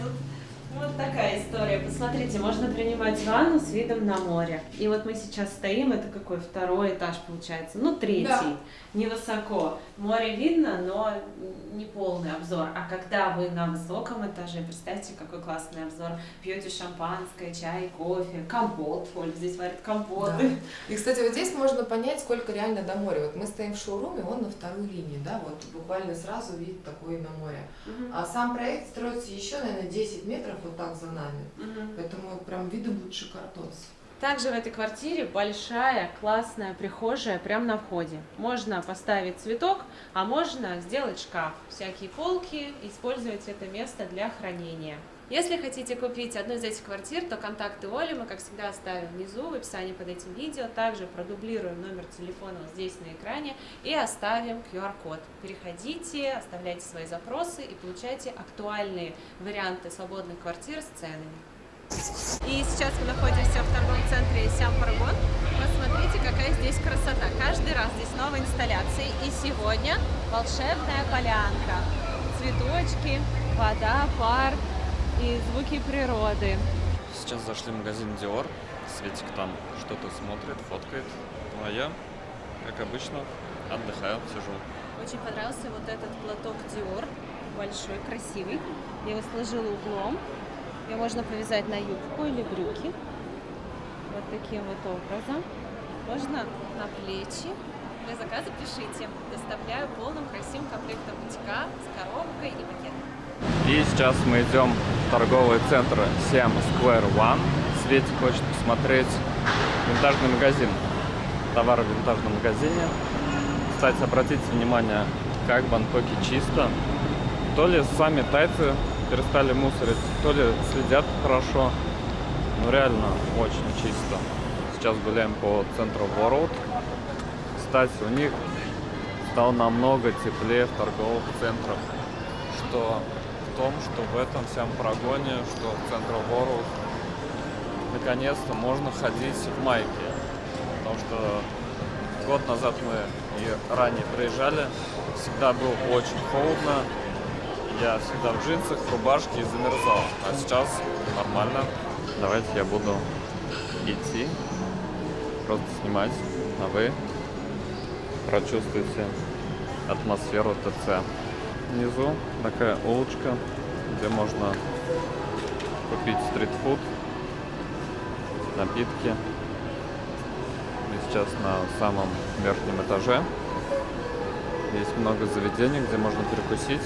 Вот такая история. Посмотрите, можно принимать ванну с видом на море. И вот мы сейчас стоим, это какой второй этаж получается, ну третий, Да. невысоко. Море видно, но не полный обзор. А когда вы на высоком этаже, представьте, какой классный обзор. Пьете шампанское, чай, кофе, компот. Оль здесь варит компоты. Да. И, кстати, вот здесь можно понять, сколько реально до моря. Вот мы стоим в шоуруме, он на второй линии, да, вот буквально сразу вид такой на море. А сам проект строится еще, наверное, 10 метров вот так за нами. Поэтому прям виды будут шикардос. Также в этой квартире большая, классная прихожая прямо на входе. Можно поставить цветок, а можно сделать шкаф. Всякие полки, использовать это место для хранения. Если хотите купить одну из этих квартир, то контакты Оли мы, как всегда, оставим внизу в описании под этим видео. Также продублируем номер телефона вот здесь на экране и оставим QR-код. Переходите, оставляйте свои запросы и получайте актуальные варианты свободных квартир с ценами. И сейчас мы находимся в торговом центре Сям-Парагон. Посмотрите, какая здесь красота. Каждый раз здесь новые инсталляции. И сегодня волшебная полянка. Цветочки, вода, пар и звуки природы. Сейчас зашли в магазин Dior. Светик там что-то смотрит, фоткает. Ну а я, как обычно, отдыхаю, сижу. Очень понравился вот этот платок Dior. Большой, красивый. Я его сложила углом. Ее можно повязать на юбку или брюки. Вот таким вот образом. Можно на плечи. Для заказа пишите. Доставляю полным красивым комплектом бутика с коробкой и пакетом. И сейчас мы идем в торговый центр Siam Square One. Светик хочет посмотреть винтажный магазин. Товары в винтажном магазине. Кстати, обратите внимание, как в Бангкоке чисто. То ли сами тайцы перестали мусорить, то ли следят хорошо. Ну реально очень чисто. Сейчас гуляем по центру World. Кстати, у них стало намного теплее в торговых центрах. Что в том, что в этом всем прогоне, что в центре World наконец-то можно ходить в майке. Потому что год назад мы и ранее приезжали, всегда было очень холодно. Я всегда в джинсах, в рубашке и замерзал. А сейчас нормально. Давайте я буду идти, просто снимать, а вы прочувствуйте атмосферу ТЦ. Внизу такая улочка, где можно купить стритфуд, напитки. Мы сейчас на самом верхнем этаже. Есть много заведений, где можно перекусить.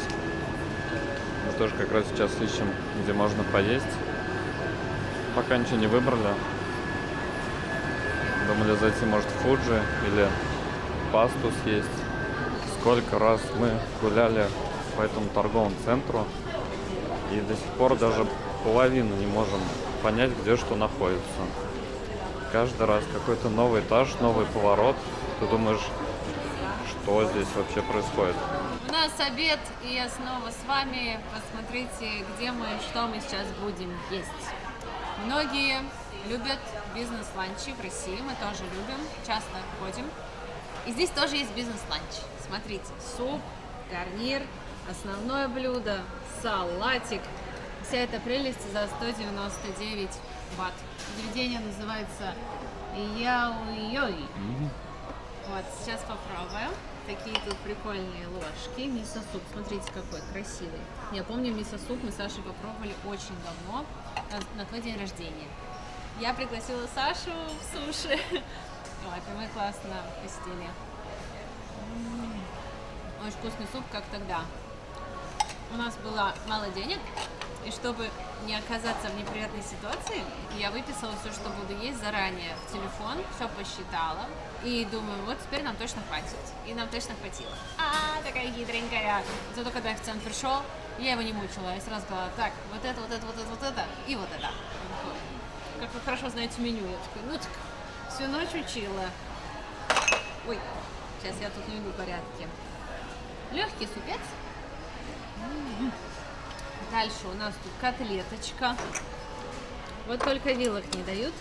Мы тоже как раз сейчас ищем, где можно поесть. Пока ничего не выбрали. Думали зайти, может, в Фуджи или пасту съесть. Сколько раз мы гуляли по этому торговому центру и до сих пор даже половину не можем понять, где что находится. Каждый раз какой-то новый этаж, новый поворот. Ты думаешь, что здесь вообще происходит? У нас обед, и я снова с вами. Посмотрите, где мы, что мы сейчас будем есть. Многие любят бизнес-ланчи в России, мы тоже любим, часто ходим. И здесь тоже есть бизнес-ланч. Смотрите, суп, гарнир, основное блюдо, салатик. Вся эта прелесть за 199 бат. Заведение называется Яо-Йой. Вот, сейчас попробуем. Такие тут прикольные ложки. Мисо-суп. Смотрите, какой красивый. Я помню мисо-суп мы с Сашей попробовали очень давно, на твой день рождения. Я пригласила Сашу в суши. Вот, и мы классно посидели. Очень вкусный суп, как тогда. У нас было мало денег, и чтобы не оказаться в неприятной ситуации, я выписала все, что буду есть заранее в телефон, все посчитала. И думаю, вот теперь нам точно хватит. И нам точно хватило. Такая хитренькая. Зато когда официант пришел, я его не мучила. Я сразу сказала, так, вот это и вот это. Как вы хорошо знаете меню. Я такая, ну так, всю ночь учила. Ой, сейчас я тут наведу порядки. Легкий супец. Дальше у нас тут котлеточка. Вот только вилок не дают.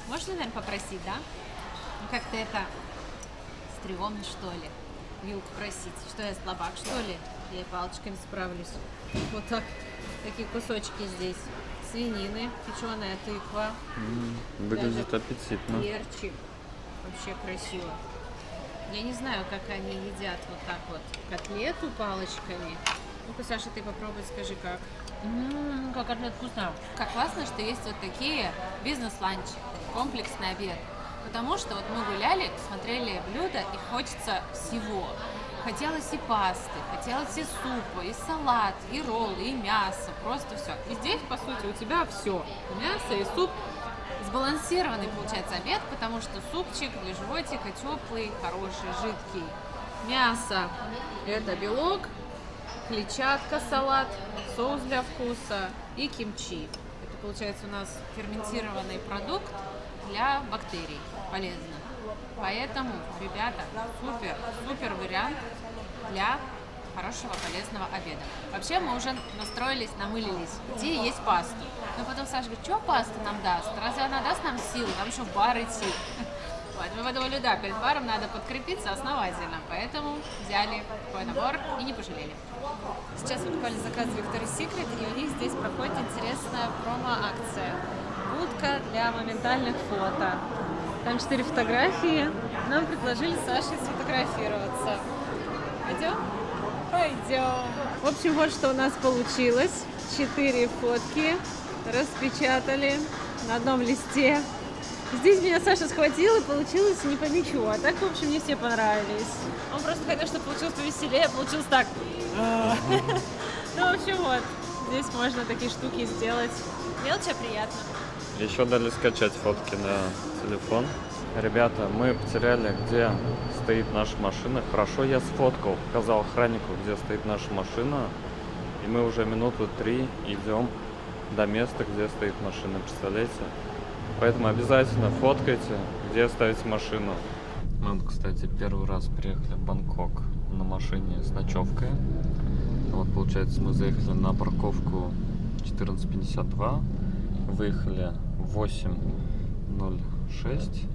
Можно, наверное, попросить, да? Ну, как-то это стрёмно, что ли, вилку просить. Что я, слабак, что ли? Я и палочками справлюсь. Вот так. Такие кусочки здесь. Свинины, печеная тыква. Выглядит аппетитно. Перчик. Вообще красиво. Я не знаю, как они едят вот так вот котлету палочками. Ну-ка, Саша, ты попробуй, скажи, как. Как котлет вкусно. Как классно, что есть вот такие бизнес-ланчи, комплексный обед. Потому что вот мы гуляли, смотрели блюда, и хочется всего. Хотелось и пасты, хотелось и супа, и салат, и роллы, и мясо, просто все. И здесь, по сути, у тебя все. Мясо и суп, сбалансированный получается обед, потому что супчик для животика теплый, хороший, жидкий. Мясо – это белок, клетчатка, салат, соус для вкуса и кимчи. Это получается у нас ферментированный продукт для бактерий, полезно. Поэтому, ребята, супер вариант для хорошего полезного обеда. Вообще мы уже настроились, намылились, где есть пасту. Но потом Саша говорит, что паста нам даст? Разве она даст нам силу? Нам еще в бар идти. Вот, мы подумали, да, перед баром надо подкрепиться основательно. Поэтому взяли такой набор и не пожалели. Сейчас выкупали заказ Victoria's Secret, и у них здесь проходит интересная промо-акция. Будка для моментальных фото. Там 4 фотографии. Нам предложили с Сашей сфотографироваться. Пойдем? Пойдем. В общем, вот что у нас получилось. 4 фотки распечатали на одном листе. Здесь меня Саша схватил, и получилось не пойми чего. А так, в общем, мне все понравились. Он просто хотел, чтобы получилось повеселее, а получилось так. Ну, в общем, вот. Здесь можно такие штуки сделать. Мелочь, а приятно. Еще дали скачать фотки на телефон. Ребята, мы потеряли, где стоит наша машина. Хорошо, я сфоткал, показал охраннику, где стоит наша машина. И мы уже минуту 3 идем до места, где стоит машина, представляете? Поэтому обязательно фоткайте, где ставите машину. Мы, кстати, первый раз приехали в Бангкок на машине с ночевкой. Вот, получается, мы заехали на парковку 14:52, выехали в 8:06.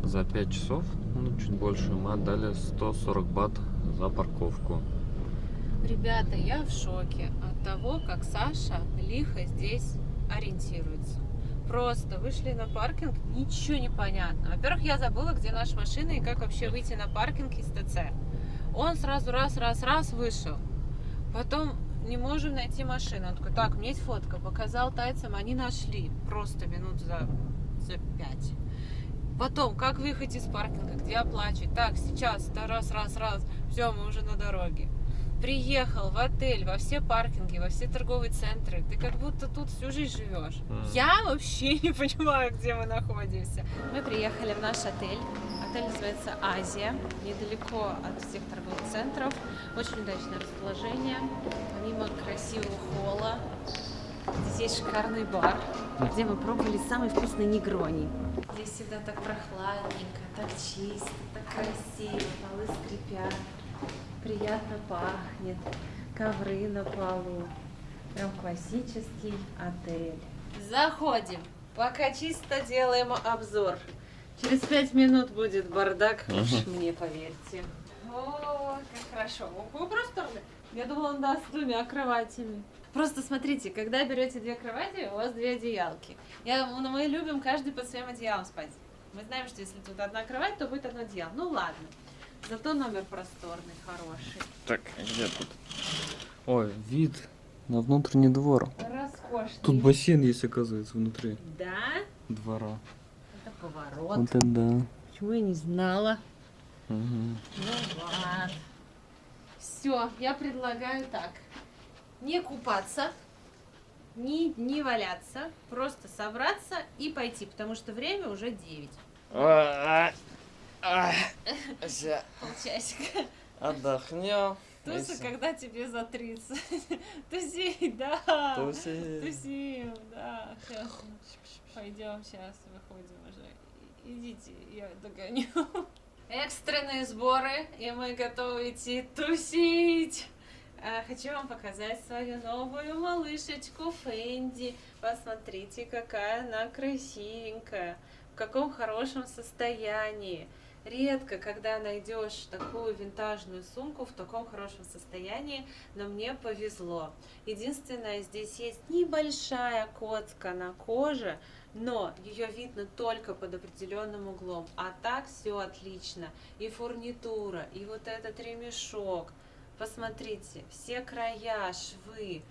За 5 часов, ну чуть больше, мы отдали 140 бат за парковку. Ребята, я в шоке от того, как Саша лихо здесь ориентируется. Просто вышли на паркинг, ничего не понятно. Во-первых, я забыла, где наша машина и как вообще выйти на паркинг из ТЦ. Он сразу раз вышел. Потом не можем найти машину. Он такой, так, у меня есть фотка. Показал тайцам, они нашли. Просто минут за 5. Потом, как выехать из паркинга, где оплачивать. Так, сейчас, да, раз. Все, мы уже на дороге. Приехал в отель, во все паркинги, во все торговые центры. Ты как будто тут всю жизнь живешь. Я вообще не понимаю, где мы находимся. Мы приехали в наш отель. Отель называется «Азия». Недалеко от всех торговых центров. Очень удачное расположение. Помимо красивого холла, здесь есть шикарный бар, где мы пробовали самый вкусный негрони. Здесь всегда так прохладненько, так чисто, так красиво, полы скрипят. Приятно пахнет, ковры на полу. Прям классический отель. Заходим. Пока чисто делаем обзор. Через 5 минут будет бардак, уж мне поверьте. О, как хорошо. Ого, просторно. Я думала, он даст 2 кроватями. Просто смотрите, когда берете 2 кровати, у вас 2 одеялки. Мы любим каждый под своим одеялом спать. Мы знаем, что если тут 1 кровать, то будет 1 одеяло. Ну ладно. Зато номер просторный, хороший. Так, где тут? Ой, вид на внутренний двор. Роскошный. Тут бассейн есть, оказывается, внутри Да? двора. Это поворот. Вот это да. Почему я не знала? Угу. Ну ладно. Все, я предлагаю так. Не купаться, не валяться, просто собраться и пойти, потому что время уже 9. Полчасика. Отдохнем. Туса, когда тебе за 30. Тусить, да. Тусим, да. Сейчас. Пойдем, сейчас выходим уже. Идите, я догоню. Экстренные сборы, и мы готовы идти тусить. Хочу вам показать свою новую малышечку Фэнди. Посмотрите, какая она красивенькая. В каком хорошем состоянии. Редко, когда найдешь такую винтажную сумку в таком хорошем состоянии, но мне повезло. Единственное, здесь есть небольшая коцка на коже, но ее видно только под определенным углом. А так все отлично. И фурнитура, и вот этот ремешок. Посмотрите, все края, швы.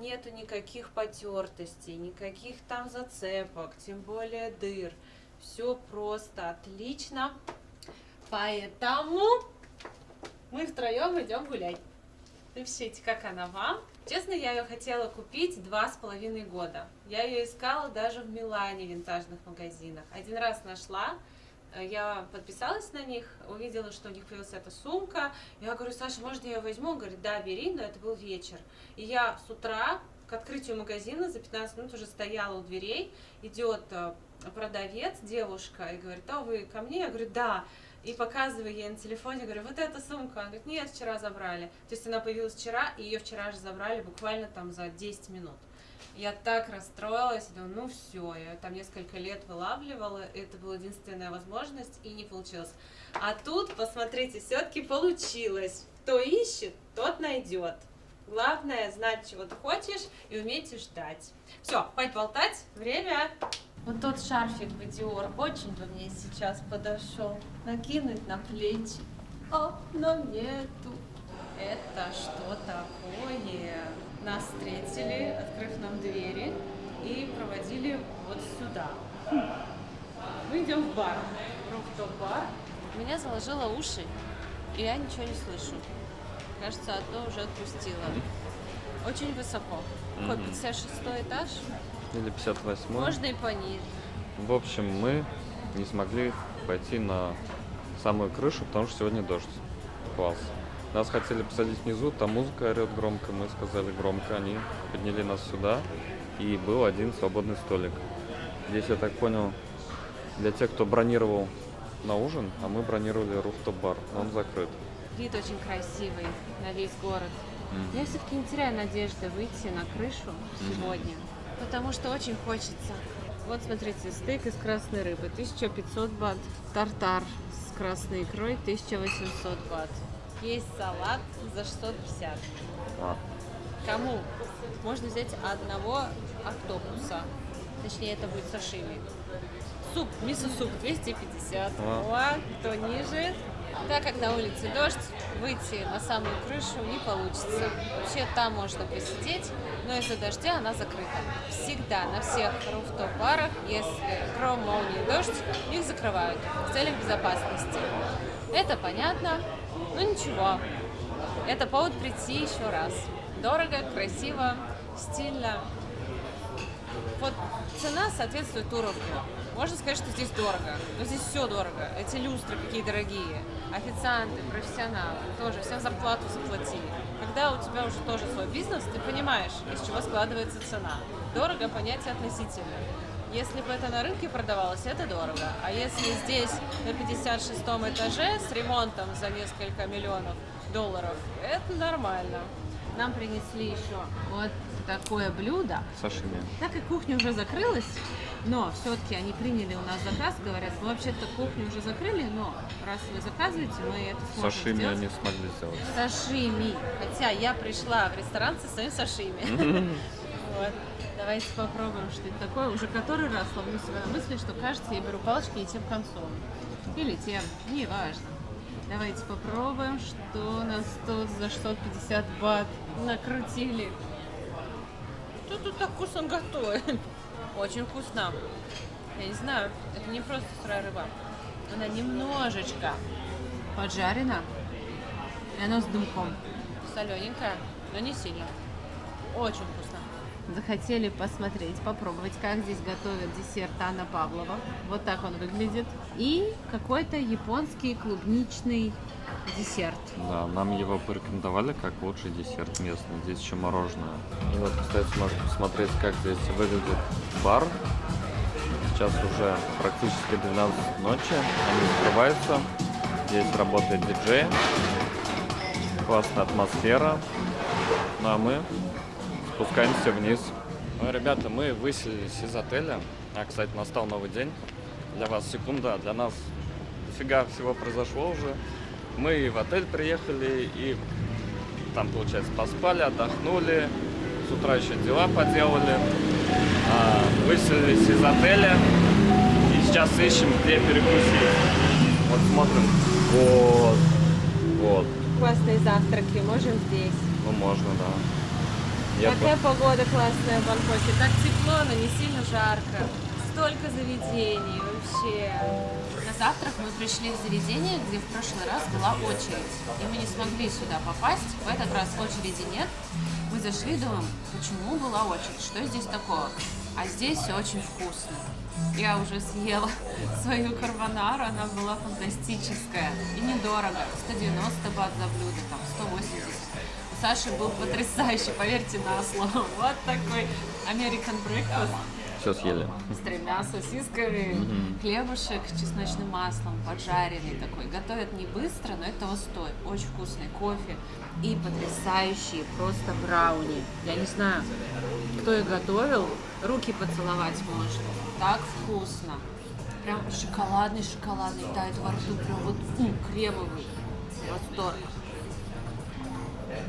Нету никаких потертостей, никаких там зацепок, тем более дыр. Все просто отлично. Поэтому мы втроем идем гулять. Напишите, как она вам. Честно, я ее хотела купить 2,5 года. Я ее искала даже в Милане в винтажных магазинах. Один раз нашла, я подписалась на них, увидела, что у них появилась эта сумка. Я говорю: Саша, может, я ее возьму? Он говорит: да, бери, но это был вечер. И я с утра к открытию магазина за 15 минут уже стояла у дверей. Идет продавец, девушка, и говорит: а вы ко мне? Я говорю: да. И показываю ей на телефоне, говорю: вот эта сумка. Она говорит: нет, вчера забрали. То есть она появилась вчера, и ее вчера же забрали буквально там за 10 минут. Я так расстроилась, думаю, ну все, я там несколько лет вылавливала, это была единственная возможность, и не получилось. А тут, посмотрите, все-таки получилось. Кто ищет, тот найдет. Главное знать, чего ты хочешь, и уметь ждать. Все, хватит болтать, время. Вот тот шарфик в Dior очень бы мне сейчас подошел. Накинуть на плечи. Но нету. Это что такое? Нас встретили, открыв нам двери, и проводили вот сюда. Мы идем в бар. Руфтоп-бар. Меня заложило уши, и я ничего не слышу. Кажется, одно уже отпустило. Очень высоко. Какой, 56-й этаж? Или 58-й. Можно и пониже. В общем, мы не смогли пойти на самую крышу, потому что сегодня дождь. Класс. Нас хотели посадить внизу, там музыка орет громко, мы сказали громко, они подняли нас сюда, и был один свободный столик. Здесь, я так понял, для тех, кто бронировал на ужин, а мы бронировали руфтоп-бар, но он закрыт. Вид очень красивый на весь город. Я все-таки не теряю надежды выйти на крышу сегодня, потому что очень хочется. Вот смотрите, стейк из красной рыбы 1500 бат, тартар с красной икрой 1800 бат. Есть салат за 650. Кому? Можно взять одного октопуса. Точнее, это будет сашими. Суп, мисо-суп 250. Кто ниже. Так как на улице дождь, выйти на самую крышу не получится. Вообще там можно посидеть, но из-за дождя она закрыта. Всегда на всех руфтоп-барах, если гром, молния, дождь, их закрывают в целях безопасности. Это понятно, но ничего. Это повод прийти еще раз. Дорого, красиво, стильно. Вот цена соответствует уровню. Можно сказать, что здесь дорого, но здесь все дорого. Эти люстры какие дорогие, официанты, профессионалы тоже всем зарплату заплатили. Когда у тебя уже тоже свой бизнес, ты понимаешь, из чего складывается цена. Дорого — понятие относительное. Если бы это на рынке продавалось, это дорого. А если здесь на 56-м этаже с ремонтом за несколько миллионов долларов, это нормально. Нам принесли еще вот такое блюдо. Сашими. Так как кухня уже закрылась, но все-таки они приняли у нас заказ, говорят, мы вообще-то кухню уже закрыли, но раз вы заказываете, мы это сможем Сашими сделать. они смогли сделать. Сашими. Хотя я пришла в ресторан со своим сашими. Вот. Давайте попробуем, что это такое. Уже который раз ловлю себя на мысли, что кажется, я беру палочки и тем концом. Или тем, неважно. Давайте попробуем, что нас тут за 650 бат накрутили. Что тут так вкусно готовят? Очень вкусно. Я не знаю, это не просто сырая рыба. Она немножечко поджарена, и она с дымком. Солененькая, но не сильно. Очень вкусно. Захотели посмотреть, попробовать, как здесь готовят десерт Анна Павлова. Вот так он выглядит. И какой-то японский клубничный десерт. Да, нам его порекомендовали как лучший десерт местный. Здесь еще мороженое. И вот, кстати, можно посмотреть, как здесь выглядит бар. Сейчас уже практически 12 ночи. Они закрываются. Здесь работает диджей. Классная атмосфера. Ну а мы спускаемся вниз. Ну, ребята, мы выселились из отеля. А, кстати, настал новый день. Для вас секунда, для нас дофига всего произошло уже. Мы в отель приехали и там, получается, поспали, отдохнули. С утра еще дела поделали. Выселились из отеля. И сейчас ищем, где перекусить. Вот смотрим. Вот. Классные завтраки, можем здесь. Ну, можно, да. Какая погода классная в Бангкоке. Так тепло, но не сильно жарко. Столько заведений вообще. На завтрак мы пришли в заведение, где в прошлый раз была очередь. И мы не смогли сюда попасть. В этот раз очереди нет. Мы зашли, думаем, почему была очередь, что здесь такого? А здесь все очень вкусно. Я уже съела свою карбонару, она была фантастическая и недорого. 190 бат за блюдо, там 180. У Саши был потрясающий, поверьте на слово. Вот такой American breakfast. Все съели. С 3 сосисками, хлебушек с чесночным маслом, поджаренный такой. Готовят не быстро, но этого стоит. Очень вкусный кофе и потрясающие просто брауни. Я не знаю, кто их готовил, руки поцеловать можно. Так вкусно. Прям шоколадный, тает во рту, прям вот кремовый. Восторг.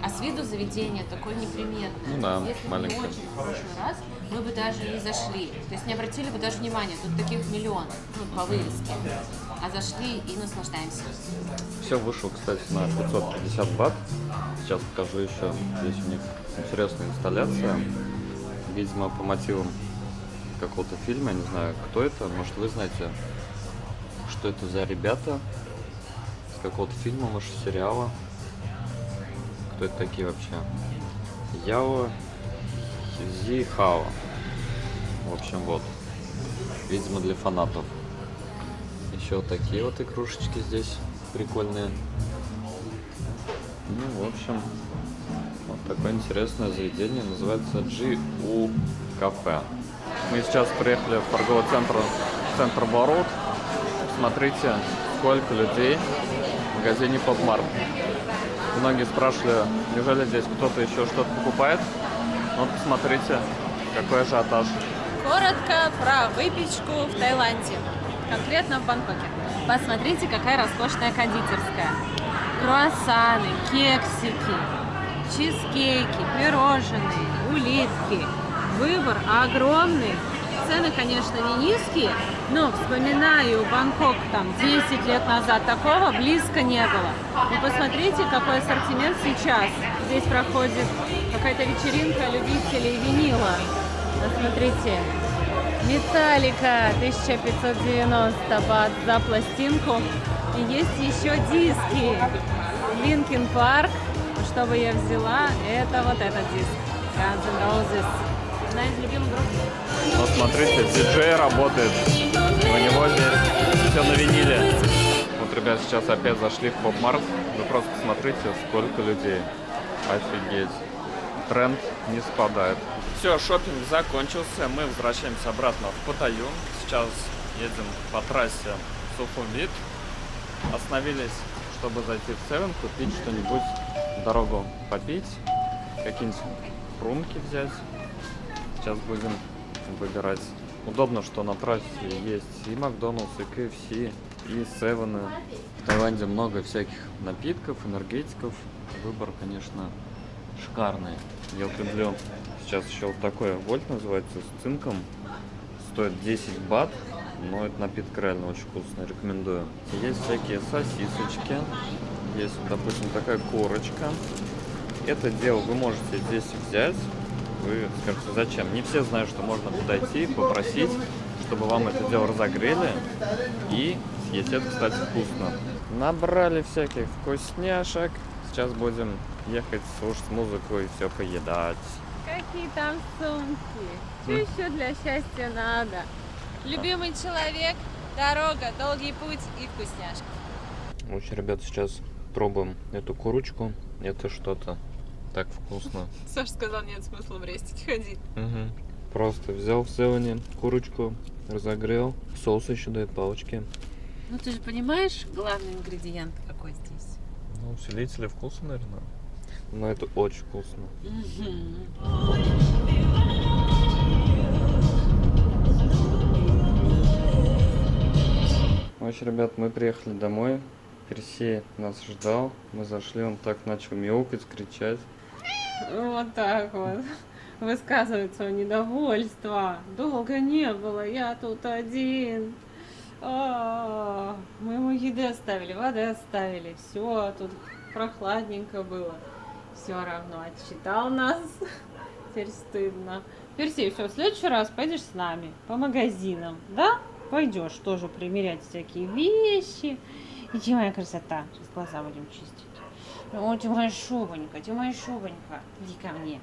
А с виду заведение такое неприметное. Ну да, Если маленькое. бы не очень в прошлый раз, мы бы даже не зашли. То есть не обратили бы даже внимания. Тут таких миллион, по вывеске. А зашли и наслаждаемся. Все вышло, кстати, на 550 бат. Сейчас покажу еще. Здесь у них интересная инсталляция. Видимо, по мотивам какого-то фильма. Я не знаю, кто это. Может, вы знаете, что это за ребята? С какого-то фильма, может, сериала. Кто это такие вообще? Яо Зихао. В общем, вот. Видимо, для фанатов. Еще такие вот игрушечки здесь прикольные. Ну, в общем, вот такое интересное заведение. Называется GU кафе. Мы сейчас приехали в торговый центр Бород. Смотрите, сколько людей в магазине PopMart. Многие спрашивали, неужели здесь кто-то еще что-то покупает? Вот посмотрите, какой ажиотаж. Коротко про выпечку в Таиланде, конкретно в Бангкоке. Посмотрите, какая роскошная кондитерская. Круассаны, кексики, чизкейки, пирожные, улитки. Выбор огромный. Цены, конечно, не низкие, но вспоминаю Бангкок там 10 лет назад, такого близко не было. Но посмотрите, какой ассортимент сейчас. Здесь проходит какая-то вечеринка любителей винила. Посмотрите. Металлика 1590 бат за пластинку. И есть еще диски. Linkin Park. Что бы я взяла, это вот этот диск. Guns N' Roses. Одна из любимых групп. Вот смотрите, диджей работает. У него здесь все на виниле. Вот, ребят, сейчас опять зашли в PopMart. Вы просто посмотрите, сколько людей. Офигеть. Тренд не спадает. Все, шопинг закончился. Мы возвращаемся обратно в Паттайю. Сейчас едем по трассе Сухумвит. Остановились, чтобы зайти в Севен, купить что-нибудь, дорогу попить, какие-нибудь хрумки взять. Сейчас будем выбирать. Удобно, что на трассе есть и Макдональдс, и KFC, и Севены. В Таиланде много всяких напитков, энергетиков. Выбор, конечно, шикарный. Я вот люблю сейчас еще вот такой вольт называется, с цинком. Стоит 10 бат, но это напиток реально очень вкусный, рекомендую. Есть всякие сосисочки. Есть, допустим, такая корочка. Это дело вы можете здесь взять. Вы скажете, зачем? Не все знают, что можно подойти, попросить, чтобы вам это дело разогрели и съесть. Это, кстати, вкусно. Набрали всяких вкусняшек. Сейчас будем ехать, слушать музыку и все поедать. Какие там сумки? Что еще для счастья надо? Любимый человек, дорога, долгий путь и вкусняшки. В общем, ребят, сейчас пробуем эту курочку. Это что-то так вкусно. Саша сказал, нет смысла в рестике ходить. Угу. Просто взял в Севене курочку, разогрел, соус еще дает, палочки. Ну ты же понимаешь, главный ингредиент какой здесь? Ну, усилители вкуса, наверное. Но это очень вкусно. В общем, ребят, мы приехали домой. Персей нас ждал. Мы зашли, он так начал мяукать, кричать. Вот так вот. Высказывает свое недовольство. Долго не было, я тут один. Мы ему еды оставили, воды оставили. Все, тут прохладненько было. Все равно отчитал нас. Теперь стыдно. Персей, все, в следующий раз пойдешь с нами по магазинам, да? Пойдешь тоже примерять всякие вещи. Иди, моя красота. Сейчас глаза будем чистить. О, ты моя шубонька, ты моя шубонька. Иди ко мне.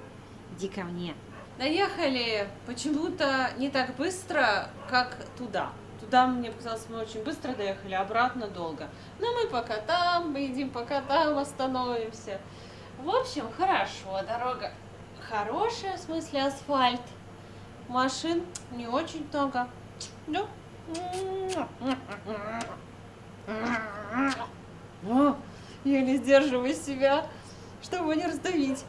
Иди ко мне. Доехали почему-то не так быстро, как туда. Туда, мне показалось, мы очень быстро доехали, обратно долго. Но мы пока там, мы едим, пока там остановимся. В общем, хорошо, дорога хорошая, в смысле асфальт. Машин не очень много. Ну, еле сдерживаю себя, чтобы не раздавить.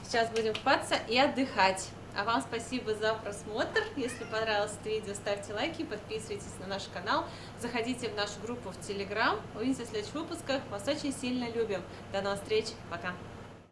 Сейчас будем купаться и отдыхать. А вам спасибо за просмотр. Если понравилось это видео, ставьте лайки, подписывайтесь на наш канал, заходите в нашу группу в Telegram. Увидимся в следующих выпусках. Вас очень сильно любим. До новых встреч. Пока.